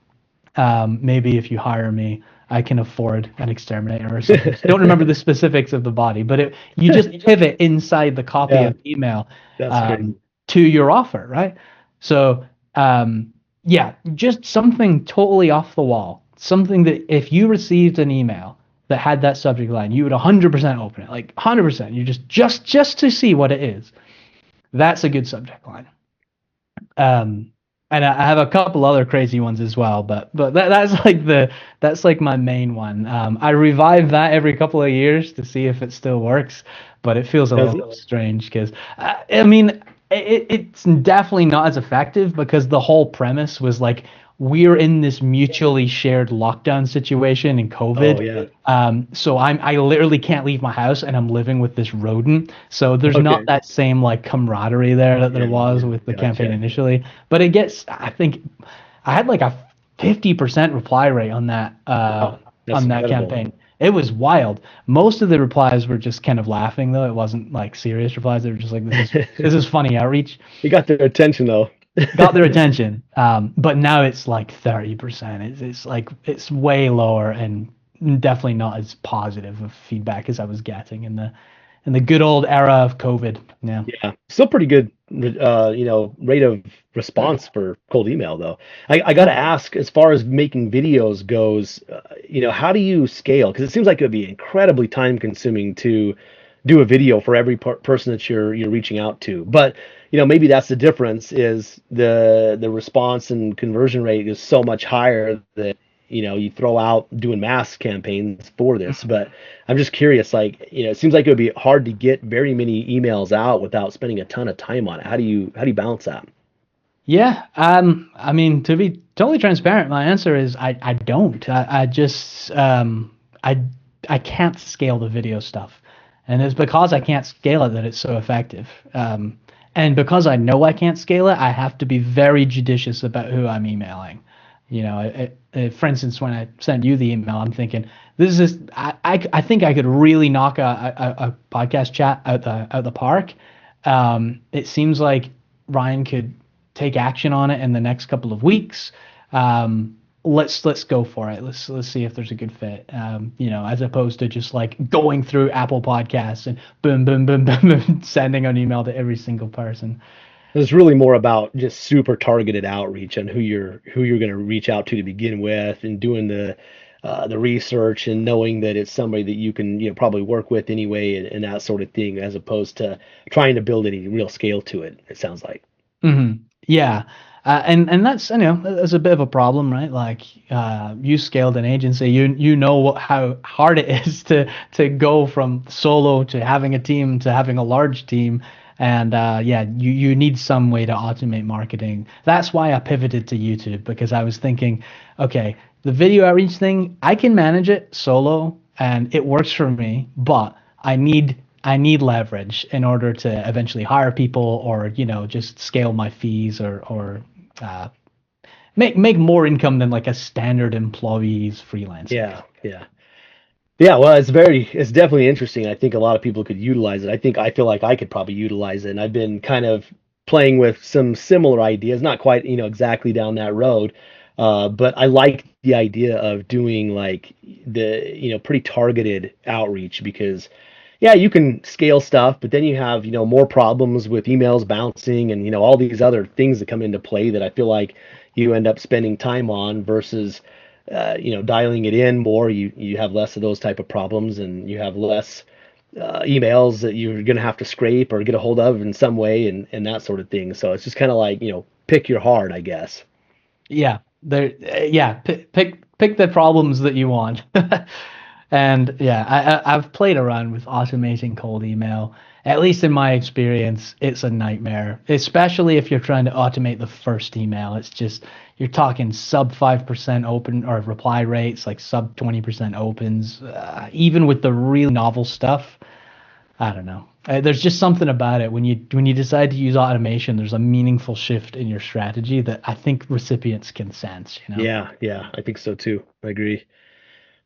maybe if you hire me, I can afford an exterminator or something. I don't remember the specifics of the body, but you just pivot inside the copy of the email to your offer, right? So just something totally off the wall. Something that if you received an email that had that subject line, you would 100% open it, like 100%. You just to see what it is. That's a good subject line. And I have a couple other crazy ones as well, but that's like my main one. I revive that every couple of years to see if it still works, but it feels a little strange because it's definitely not as effective because the whole premise was like, we're in this mutually shared lockdown situation in COVID. Oh, yeah. So I literally can't leave my house and I'm living with this rodent. So there's not that same like camaraderie there that there was with the campaign initially. But it gets, I think I had like a 50% reply rate on that campaign. It was wild. Most of the replies were just kind of laughing though. It wasn't like serious replies. They were just like, this is funny outreach. You got their attention though. Got their attention, but now it's like 30%. It's like it's way lower and definitely not as positive of feedback as I was getting in the good old era of COVID. Yeah, still pretty good, rate of response for cold email though. I got to ask, as far as making videos goes, how do you scale? Because it seems like it would be incredibly time consuming to do a video for every person that you're reaching out to. But maybe that's the difference, is the response and conversion rate is so much higher that you throw out doing mass campaigns for this. But I'm just curious, like, it seems like it would be hard to get very many emails out without spending a ton of time on it. How do you balance that? Yeah, I mean, to be totally transparent, my answer is I don't. I just I can't scale the video stuff, and it's because I can't scale it that it's so effective. And because I know I can't scale it, I have to be very judicious about who I'm emailing. For instance, when I send you the email, I'm thinking I think I could really knock a podcast chat out the park. It seems like Ryan could take action on it in the next couple of weeks. Let's go for it. Let's see if there's a good fit. As opposed to just like going through Apple Podcasts and boom, boom, boom, boom, boom, sending an email to every single person. It's really more about just super targeted outreach and who you're going to reach out to begin with, and doing the research and knowing that it's somebody that you can probably work with anyway, and that sort of thing, as opposed to trying to build any real scale to it. It sounds like. Mm-hmm. Yeah. And that's that's a bit of a problem, right? Like you scaled an agency, you know how hard it is to go from solo to having a team to having a large team, and you need some way to automate marketing. That's why I pivoted to YouTube, because I was thinking, okay, the video outreach thing, I can manage it solo and it works for me, but I need leverage in order to eventually hire people, or just scale my fees, or make more income than like a standard employee's freelance. Yeah. Well, it's definitely interesting. I think a lot of people could utilize it. I feel like I could probably utilize it, and I've been kind of playing with some similar ideas, not quite exactly down that road, but I like the idea of doing like the pretty targeted outreach, because yeah, you can scale stuff, but then you have, more problems with emails bouncing and, all these other things that come into play that I feel like you end up spending time on versus, dialing it in more. You have less of those type of problems, and you have less emails that you're going to have to scrape or get a hold of in some way, and that sort of thing. So it's just kind of like, pick your heart, I guess. Yeah. Pick the problems that you want. And yeah, I've played around with automating cold email. At least in my experience, it's a nightmare, especially if you're trying to automate the first email. It's just, you're talking sub 5% open or reply rates, like sub 20% opens. Even with the really novel stuff, I don't know. There's just something about it when you decide to use automation. There's a meaningful shift in your strategy that I think recipients can sense. Yeah, I think so too. I agree.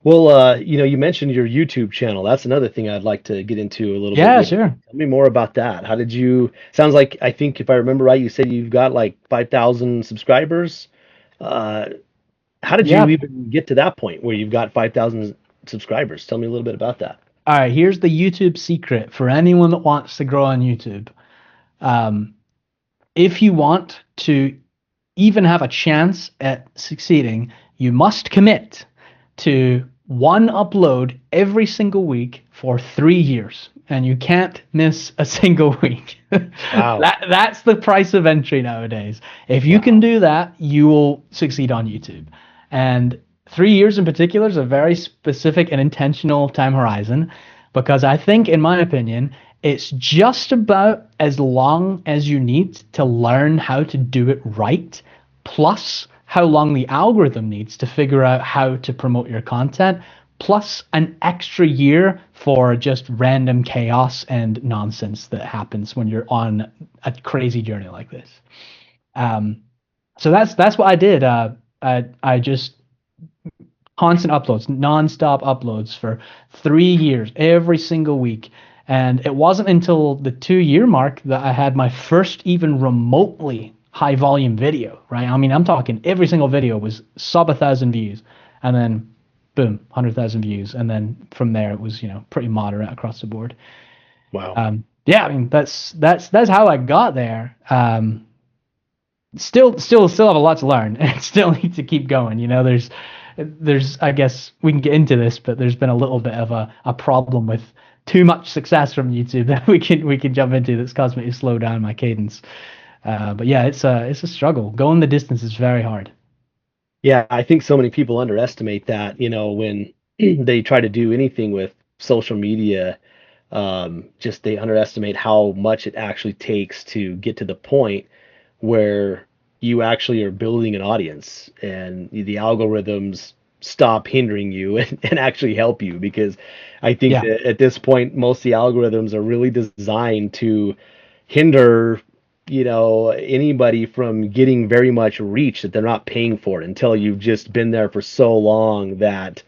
Well, you mentioned your YouTube channel. That's another thing I'd like to get into a little bit. Yeah, sure. Tell me more about that. How did you, sounds like, I think if I remember right, you said you've got like 5,000 subscribers. How did you even get to that point where you've got 5,000 subscribers? Tell me a little bit about that. All right, here's the YouTube secret for anyone that wants to grow on YouTube. If you want to even have a chance at succeeding, you must commit to one upload every single week for 3 years, and you can't miss a single week. Wow. That's the price of entry nowadays. If you can do that, you will succeed on YouTube. And 3 years in particular is a very specific and intentional time horizon, because I think, in my opinion, it's just about as long as you need to learn how to do it right, plus how long the algorithm needs to figure out how to promote your content, plus an extra year for just random chaos and nonsense that happens when you're on a crazy journey like this. So that's what I did. I just constant uploads, nonstop uploads for 3 years, every single week. And it wasn't until the 2-year mark that I had my first even remotely high volume video, right? I mean, I'm talking every single video was sub 1,000 views, and then boom, 100,000 views. And then from there it was, pretty moderate across the board. Wow. Yeah, I mean, that's how I got there. Still have a lot to learn, and still need to keep going. there's, I guess we can get into this, but there's been a little bit of a problem with too much success from YouTube that we can jump into that's caused me to slow down my cadence. But yeah, it's a struggle. Going the distance is very hard. Yeah, I think so many people underestimate that, when they try to do anything with social media. Just they underestimate how much it actually takes to get to the point where you actually are building an audience and the algorithms stop hindering you and actually help you, because I think Yeah. that at this point most of the algorithms are really designed to hinder anybody from getting very much reach that they're not paying for it, until you've just been there for so long that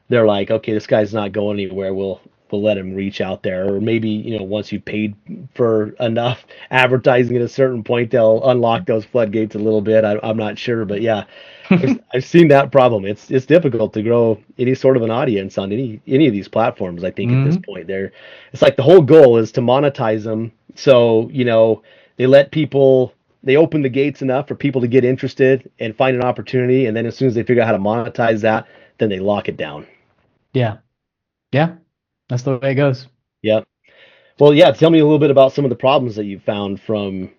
they're like, okay, this guy's not going anywhere. We'll let him reach out there. Or maybe, once you've paid for enough advertising at a certain point, they'll unlock those floodgates a little bit. I'm not sure, but yeah, I've seen that problem. It's difficult to grow any sort of an audience on any of these platforms. I think at this point, it's like the whole goal is to monetize them. So, they open the gates enough for people to get interested and find an opportunity, and then as soon as they figure out how to monetize that, then they lock it down. Yeah. Yeah. That's the way it goes. Yeah. Well, yeah. Tell me a little bit about some of the problems that you found from,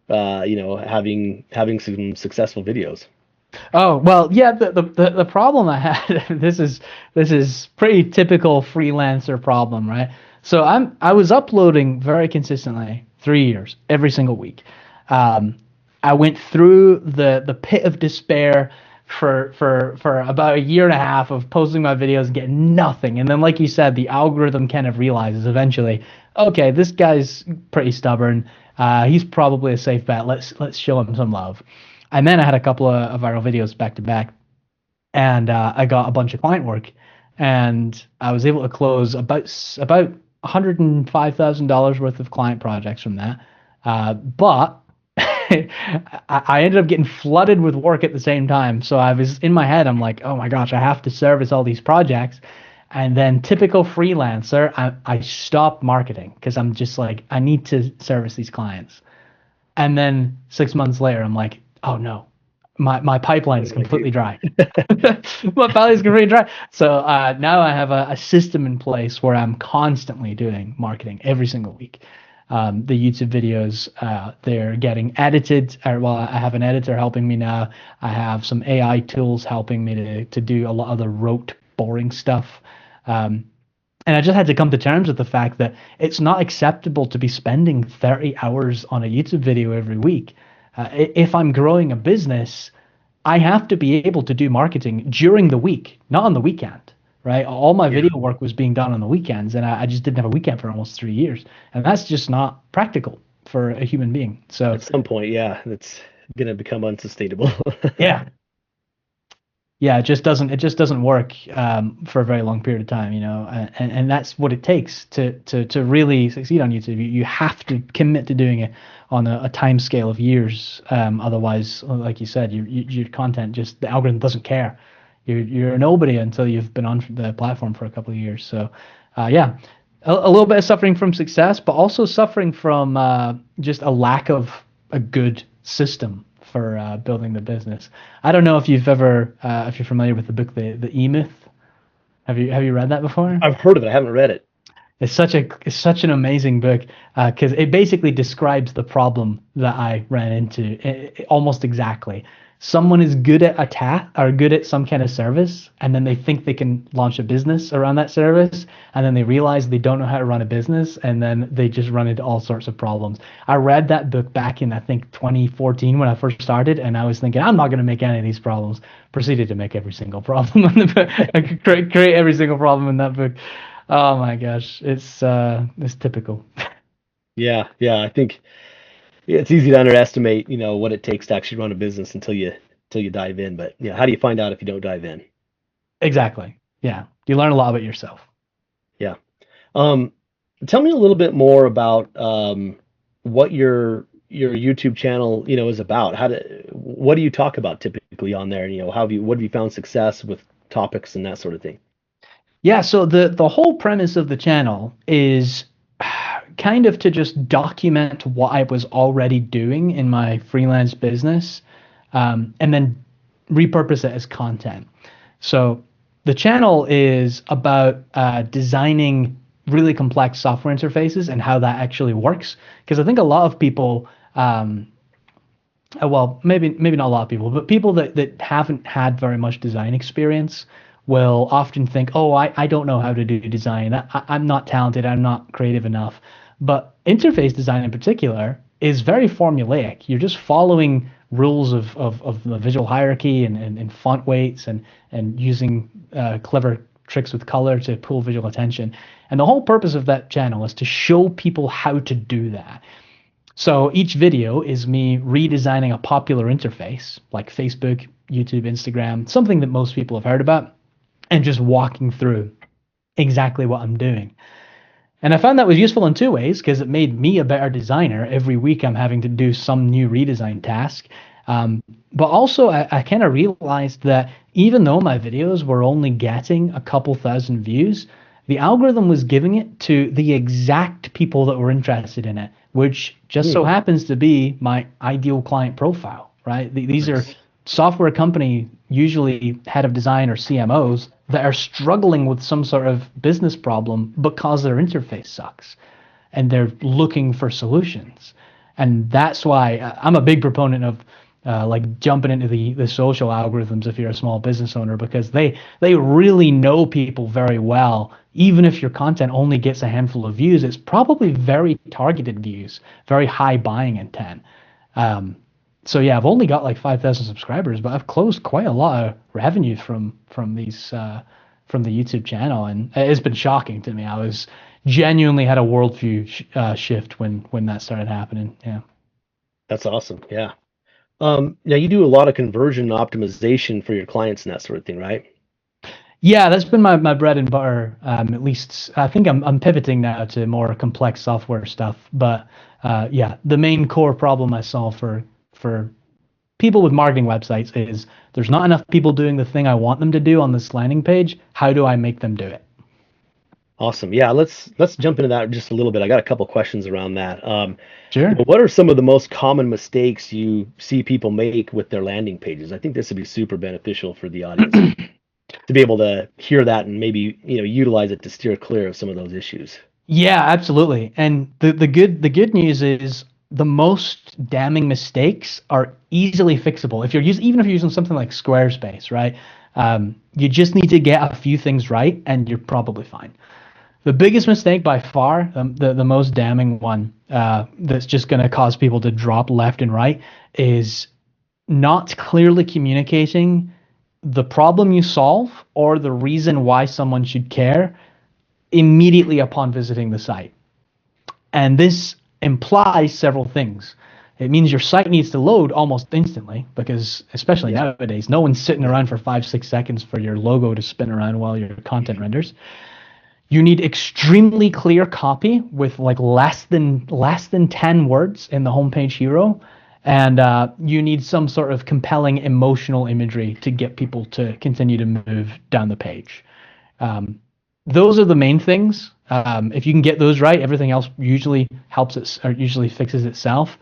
having some successful videos. Oh, well, yeah, the problem I had, this is pretty typical freelancer problem, right? So I was uploading very consistently 3 years, every single week. I went through the pit of despair for about a year and a half of posting my videos and getting nothing. And then, like you said, the algorithm kind of realizes eventually, okay, this guy's pretty stubborn. He's probably a safe bet. Let's show him some love. And then I had a couple of viral videos back to back, and I got a bunch of client work, and I was able to close about $105,000 worth of client projects from that. But I ended up getting flooded with work at the same time. So I was in my head, I'm like, oh my gosh, I have to service all these projects. And then typical freelancer, I stopped marketing because I'm just like, I need to service these clients. And then 6 months later, I'm like, oh no, my pipeline is completely dry. My pipeline is completely dry. So now I have a system in place where I'm constantly doing marketing every single week. The YouTube videos, they're getting edited. I have an editor helping me now. I have some AI tools helping me to do a lot of the rote, boring stuff. And I just had to come to terms with the fact that it's not acceptable to be spending 30 hours on a YouTube video every week. If I'm growing a business, I have to be able to do marketing during the week, not on the weekend, right? All my video work was being done on the weekends, and I just didn't have a weekend for almost 3 years. And that's just not practical for a human being. So at some point, yeah, it's going to become unsustainable. yeah. Yeah, it just doesn't work for a very long period of time, and that's what it takes to really succeed on YouTube. You have to commit to doing it on a time scale of years. Otherwise, like you said, your content just, the algorithm doesn't care. You're nobody until you've been on the platform for a couple of years. So, yeah, a little bit of suffering from success, but also suffering from just a lack of a good system for building the business. I don't know if you've ever, if you're familiar with the book, the E-Myth. Have you read that before? I've heard of it. I haven't read it. It's such an amazing book because it basically describes the problem that I ran into almost exactly. Someone is good at a task or good at some kind of service, and then they think they can launch a business around that service, and then they realize they don't know how to run a business, and then they just run into all sorts of problems. I read that book back in, I think, 2014 when I first started, and I was thinking, I'm not going to make any of these problems. Proceeded to make every single problem in the book. I could create every single problem in that book. Oh my gosh, it's typical. Yeah, I think it's easy to underestimate, what it takes to actually run a business until you dive in. But how do you find out if you don't dive in? Exactly. Yeah, you learn a lot about yourself. Yeah. Tell me a little bit more about what your YouTube channel is about. What do you talk about typically on there? What have you found success with topics and that sort of thing? Yeah, so the whole premise of the channel is kind of to just document what I was already doing in my freelance business, and then repurpose it as content. So the channel is about designing really complex software interfaces and how that actually works. Because I think a lot of people, well, maybe not a lot of people, but people that haven't had very much design experience will often think, oh, I don't know how to do design. I'm not talented. I'm not creative enough. But interface design in particular is very formulaic. You're just following rules of the visual hierarchy and font weights and using clever tricks with color to pull visual attention. And the whole purpose of that channel is to show people how to do that. So each video is me redesigning a popular interface like Facebook, YouTube, Instagram, something that most people have heard about, and just walking through exactly what I'm doing. And I found that was useful in two ways, because it made me a better designer. Every week I'm having to do some new redesign task. But also I kind of realized that even though my videos were only getting a couple thousand views, the algorithm was giving it to the exact people that were interested in it, which just so happens to be my ideal client profile, right? These are software company, usually head of design or CMOs, that are struggling with some sort of business problem because their interface sucks and they're looking for solutions. And that's why I'm a big proponent of like jumping into the social algorithms if you're a small business owner, because they really know people very well. Even if your content only gets a handful of views, it's probably very targeted views, very high buying intent. So yeah, I've only got like 5,000 subscribers, but I've closed quite a lot of revenue from these from the YouTube channel, and it's been shocking to me. I was genuinely had a worldview shift when that started happening. Yeah, That's awesome. Yeah. Now you do a lot of conversion optimization for your clients and that sort of thing, right? yeah, that's been my bread and butter. At least I think I'm pivoting now to more complex software stuff. But yeah, the main core problem I solve for people with marketing websites is there's not enough people doing the thing I want them to do on this landing page. How do I make them do it? Awesome. Yeah, let's jump into that just a little bit. I got a couple questions around that. Sure. What are some of the most common mistakes you see people make with their landing pages? I think this would be super beneficial for the audience to be able to hear that and maybe utilize it to steer clear of some of those issues. Yeah, absolutely. And the good news is the most damning mistakes are easily fixable. Even if you're using something like Squarespace, right? You just need to get a few things right, and you're probably fine. The biggest mistake by far, the most damning one, that's just going to cause people to drop left and right, is not clearly communicating the problem you solve or the reason why someone should care immediately upon visiting the site. And this implies several things. It means your site needs to load almost instantly, because especially nowadays, no one's sitting around for 5-6 seconds for your logo to spin around while your content renders. You need extremely clear copy with like less than 10 words in the homepage hero, and you need some sort of compelling emotional imagery to get people to continue to move down the page. Those are the main things. If you can get those right, everything else usually helps it, or usually fixes itself.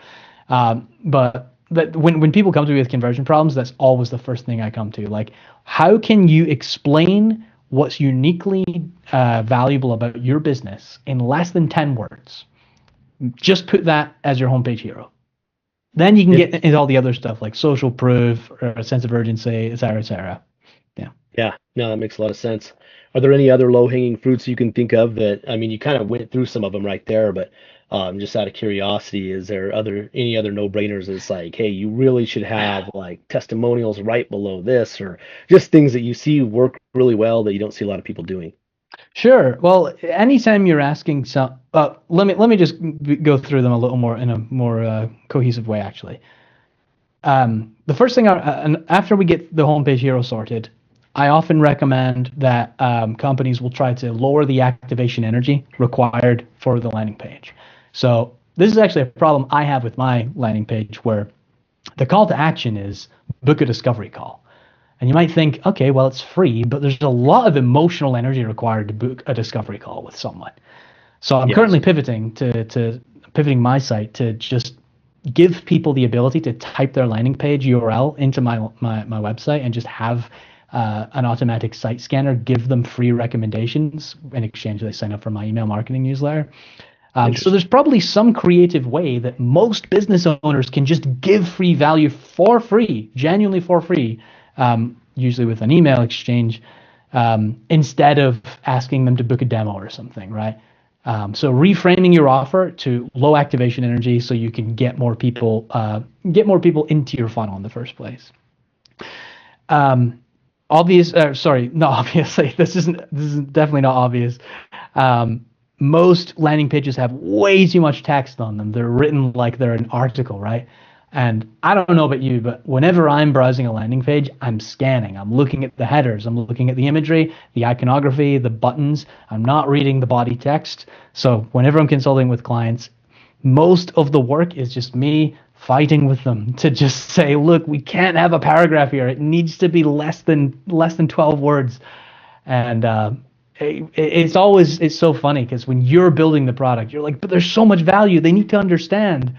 But when people come to me with conversion problems, that's always the first thing I come to. Like, how can you explain what's uniquely valuable about your business in less than 10 words? Just put that as your homepage hero. Then you can get into all the other stuff like social proof or a sense of urgency, et cetera, et cetera. Yeah, no, that makes a lot of sense. Are there any other low-hanging fruits you can think of that, I mean, you kind of went through some of them right there, but just out of curiosity, is there any other no-brainers that's like, hey, you really should have like testimonials right below this, or just things that you see work really well that you don't see a lot of people doing? Sure. Well, anytime you're asking let me just go through them a little more in a more cohesive way, actually. The first thing, after we get the homepage hero sorted, I often recommend that companies will try to lower the activation energy required for the landing page. So this is actually a problem I have with my landing page, where the call to action is book a discovery call. And you might think, okay, well, it's free, but there's a lot of emotional energy required to book a discovery call with someone. So I'm currently pivoting my site to just give people the ability to type their landing page URL into my website and just have an automatic site scanner, give them free recommendations. In exchange, they sign up for my email marketing newsletter. So there's probably some creative way that most business owners can just give free value for free, genuinely for free, usually with an email exchange, instead of asking them to book a demo or something, right? So reframing your offer to low activation energy so you can get more people into your funnel in the first place. Not obviously. This is definitely not obvious. Most landing pages have way too much text on them. They're written like they're an article, right? And I don't know about you, but whenever I'm browsing a landing page, I'm scanning. I'm looking at the headers. I'm looking at the imagery, the iconography, the buttons. I'm not reading the body text. So whenever I'm consulting with clients, most of the work is just me fighting with them to just say, look, we can't have a paragraph here. It needs to be less than 12 words. And it's so funny because when you're building the product, you're like, but there's so much value. They need to understand.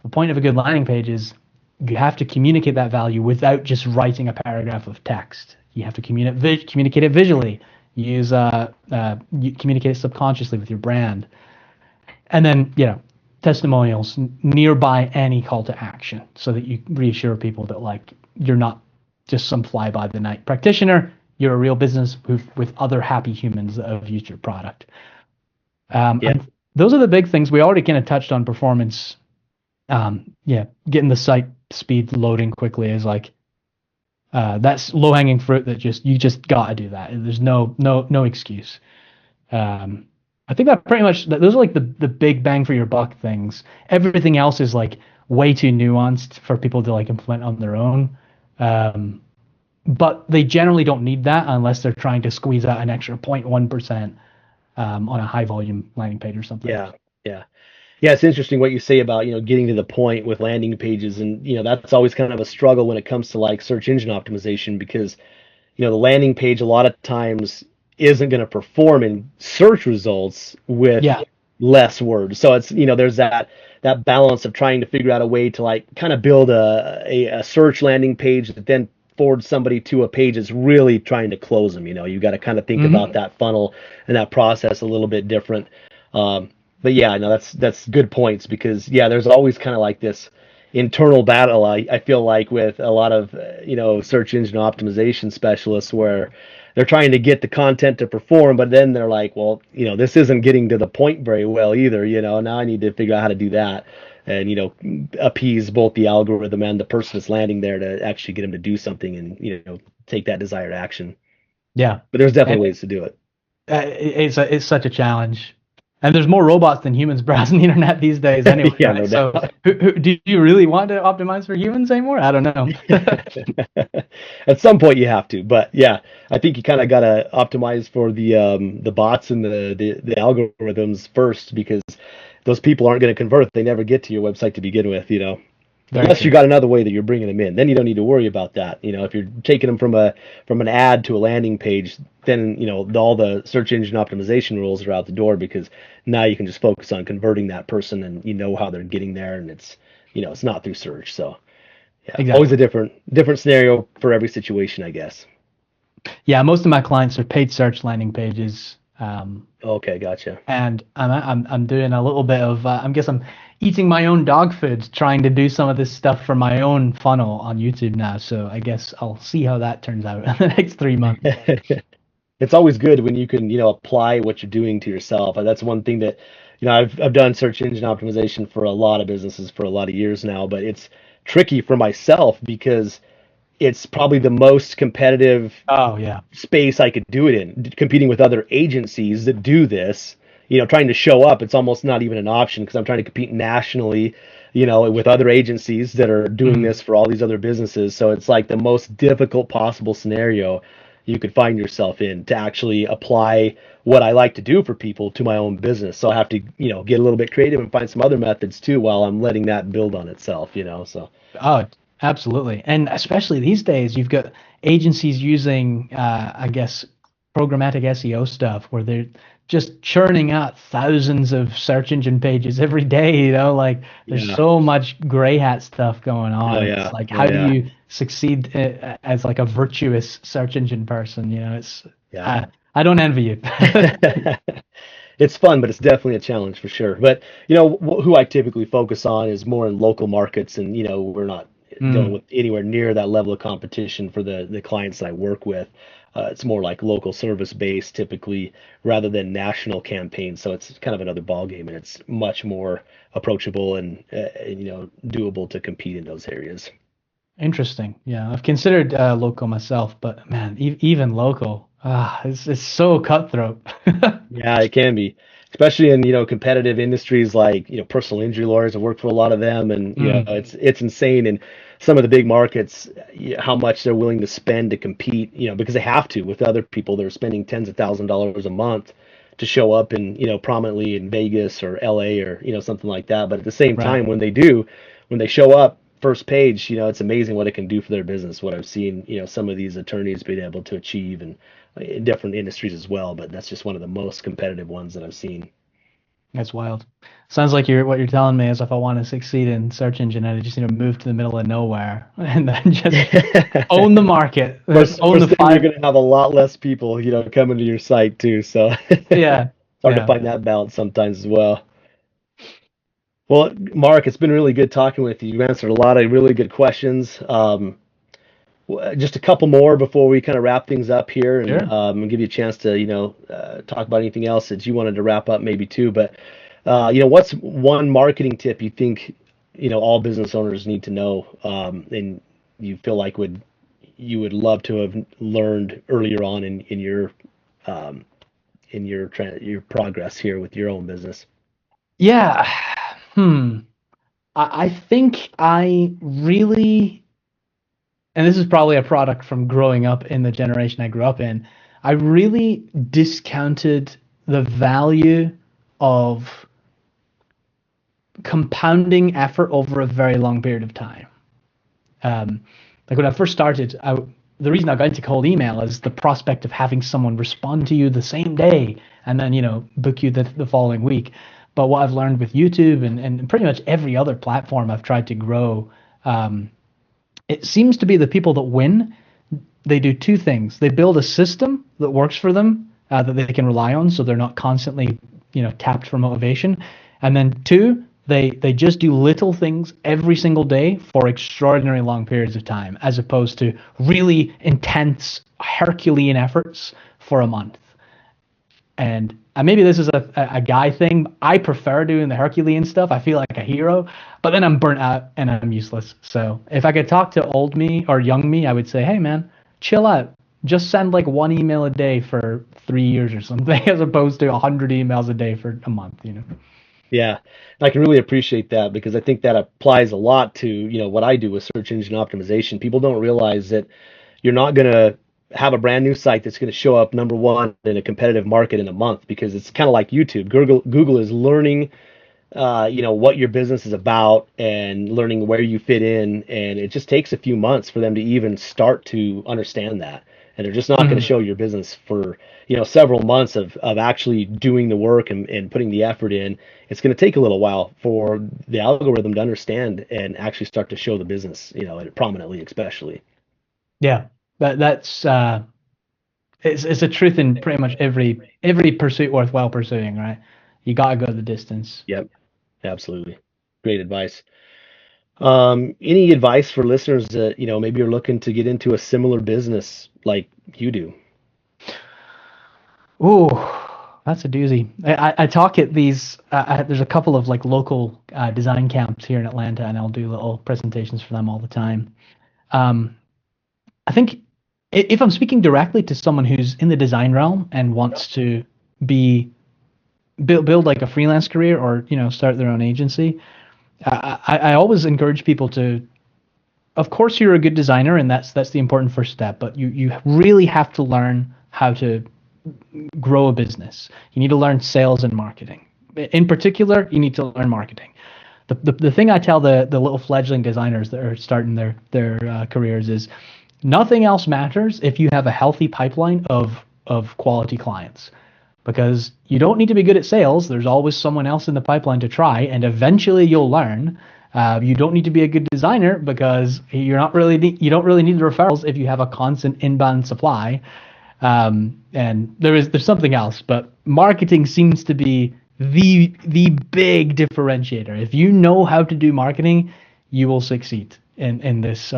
The point of a good landing page is you have to communicate that value without just writing a paragraph of text. You have to communicate it visually. You communicate it subconsciously with your brand. And then, testimonials nearby any call to action so that you reassure people that like you're not just some fly by the night practitioner. You're a real business with other happy humans that have used your product. And those are the big things. We already kind of touched on performance. Getting the site speed loading quickly is like that's low hanging fruit that you just got to do that. There's no excuse. I think that pretty much those are like the big bang for your buck things. Everything else is like way too nuanced for people to like implement on their own. But they generally don't need that unless they're trying to squeeze out an extra 0.1% on a high volume landing page or something. Yeah, it's interesting what you say about, getting to the point with landing pages. And, that's always kind of a struggle when it comes to like search engine optimization because, the landing page a lot of times isn't going to perform in search results with less words. So it's, there's that balance of trying to figure out a way to like kind of build a search landing page that then forward somebody to a page that's really trying to close them. You got to kind of think about that funnel and that process a little bit different. But yeah, no, that's good points because there's always kind of like this internal battle. I feel like with a lot of search engine optimization specialists where they're trying to get the content to perform, but then they're like, well, this isn't getting to the point very well either. Now I need to figure out how to do that and appease both the algorithm and the person that's landing there to actually get them to do something and take that desired action. Yeah, but there's definitely ways to do it. It's such a challenge. And there's more robots than humans browsing the internet these days anyway. No so do you really want to optimize for humans anymore? I don't know. At some point you have to, but I think you kind of got to optimize for the bots and the algorithms first because those people aren't going to convert. They never get to your website to begin with, Unless you got another way that you're bringing them in, then you don't need to worry about that. If you're taking them from an ad to a landing page, then all the search engine optimization rules are out the door because now you can just focus on converting that person and how they're getting there, and it's it's not through search. So exactly. Always a different scenario for every situation, I guess. Yeah, most of my clients are paid search landing pages. Okay, gotcha. And I'm doing a little bit of I'm eating my own dog food, trying to do some of this stuff for my own funnel on YouTube now. So I guess I'll see how that turns out in the next 3 months. It's always good when you can, apply what you're doing to yourself. And that's one thing that, I've done search engine optimization for a lot of businesses for a lot of years now, but it's tricky for myself because it's probably the most competitive space I could do it in, competing with other agencies that do this. Trying to show up, it's almost not even an option because I'm trying to compete nationally, with other agencies that are doing this for all these other businesses. So it's like the most difficult possible scenario you could find yourself in to actually apply what I like to do for people to my own business. So I have to, get a little bit creative and find some other methods too while I'm letting that build on itself, so. Oh, absolutely. And especially these days, you've got agencies using, programmatic SEO stuff where they're just churning out thousands of search engine pages every day, like there's Yeah. so much gray hat stuff going Oh on. yeah. It's like, Oh how do yeah. you succeed as like a virtuous search engine person? It's, Yeah. I don't envy you. It's fun, but it's definitely a challenge for sure. But who I typically focus on is more in local markets, and we're not dealing Mm, with anywhere near that level of competition for the clients that I work with. It's more like local service based typically rather than national campaigns. So it's kind of another ball game, and it's much more approachable and doable to compete in those areas. interesting. Yeah, I've considered local myself, but man, even local, it's so cutthroat. Yeah, it can be, especially in competitive industries like personal injury lawyers. I work for a lot of them, and Mm, it's insane in some of the big markets how much they're willing to spend to compete. Because they have to with other people. They're spending tens of thousands of dollars a month to show up in prominently in Vegas or LA or something like that. But at the same right. time, when they show up first page, it's amazing what it can do for their business. What I've seen, some of these attorneys being able to achieve and in different industries as well, but that's just one of the most competitive ones that I've seen. That's wild. Sounds like what you're telling me is if I want to succeed in search engine, I just need to move to the middle of nowhere and then just own the market, own the First thing, you're five. going to have a lot less people, coming to your site too. So it's Yeah, hard to yeah, find that balance sometimes as well. Well, Mark, it's been really good talking with you. You answered a lot of really good questions. Just a couple more before we kind of wrap things up here, sure. and give you a chance to, talk about anything else that you wanted to wrap up maybe too. But, what's one marketing tip you think, all business owners need to know, and you feel like you would love to have learned earlier on um, your progress here with your own business? Yeah. Hmm. I think I really, and this is probably a product from growing up in the generation I grew up in, I really discounted the value of compounding effort over a very long period of time. Um, like when I first started, the reason I got into cold email is the prospect of having someone respond to you the same day and then book you the following week. But what I've learned with YouTube and pretty much every other platform I've tried to grow, um, it seems to be the people that win. They do two things. They build a system that works for them that they can rely on, so they're not constantly tapped for motivation. And then two, they just do little things every single day for extraordinary long periods of time, as opposed to really intense Herculean efforts for a month. And maybe this is a guy thing. I prefer doing the Herculean stuff. I feel like a hero, but then I'm burnt out and I'm useless. So if I could talk to old me or young me, I would say, hey man, chill out. Just send like one email a day for 3 years or something, as opposed to 100 emails a day for a month. Yeah, I can really appreciate that because I think that applies a lot to, what I do with search engine optimization. People don't realize that you're not going to have a brand new site that's going to show up number one in a competitive market in a month because it's kind of like YouTube. Google is learning, what your business is about and learning where you fit in, and it just takes a few months for them to even start to understand that. And they're just not going to Mhm. show your business for, several months of actually doing the work and putting the effort in. It's going to take a little while for the algorithm to understand and actually start to show the business, prominently, especially. Yeah, that's it's a truth in pretty much every pursuit worthwhile pursuing, right? You gotta go the distance. Yep, absolutely. Great advice. Any advice for listeners that, maybe are looking to get into a similar business like you do? Ooh, that's a doozy. I talk at these. There's a couple of like local design camps here in Atlanta, and I'll do little presentations for them all the time. Um, I think if I'm speaking directly to someone who's in the design realm and wants to be build like a freelance career or start their own agency, I always encourage people to. Of course, you're a good designer, and that's the important first step. But you really have to learn how to grow a business. You need to learn sales and marketing. In particular, you need to learn marketing. The thing I tell the little fledgling designers that are starting their careers is nothing else matters if you have a healthy pipeline of quality clients. Because you don't need to be good at sales. There's always someone else in the pipeline to try, and eventually you'll learn. You don't need to be a good designer because you don't really need the referrals if you have a constant inbound supply. And there's something else, but marketing seems to be the big differentiator. If you know how to do marketing, you will succeed in this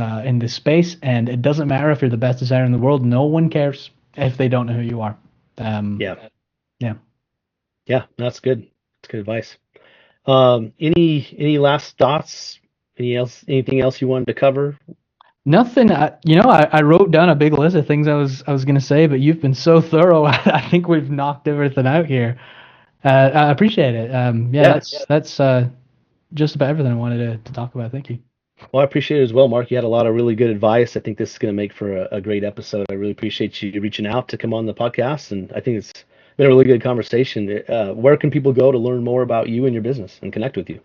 space. And it doesn't matter if you're the best designer in the world. No one cares if they don't know who you are. Yeah, that's good. That's good advice. Any last thoughts? Anything else you wanted to cover? Nothing. I wrote down a big list of things I was going to say, but you've been so thorough. I think we've knocked everything out here. I appreciate it. That's just about everything I wanted to talk about. Thank you. Well, I appreciate it as well, Mark. You had a lot of really good advice. I think this is going to make for a great episode. I really appreciate you reaching out to come on the podcast, and I think it's been a really good conversation. Where can people go to learn more about you and your business and connect with you?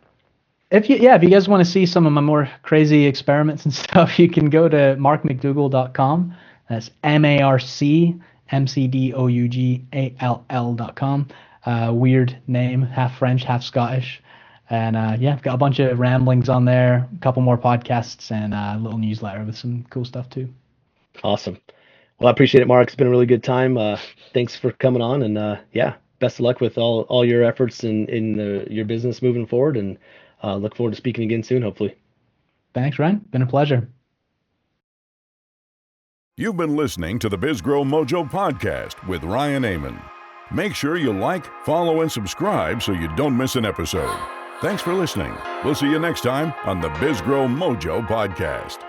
If you guys want to see some of my more crazy experiments and stuff, you can go to marcmcdougall.com. That's MarcMcDougall.com. Weird name, half French, half Scottish. And I've got a bunch of ramblings on there, a couple more podcasts, and a little newsletter with some cool stuff too. Awesome. Well, I appreciate it, Mark. It's been a really good time. Thanks for coming on, and best of luck with all your efforts in your business moving forward, and look forward to speaking again soon, hopefully. Thanks, Ryan. Been a pleasure. You've been listening to the BizGrowMojo podcast with Ryan Amon. Make sure you like, follow, and subscribe so you don't miss an episode. Thanks for listening. We'll see you next time on the BizGrowMojo podcast.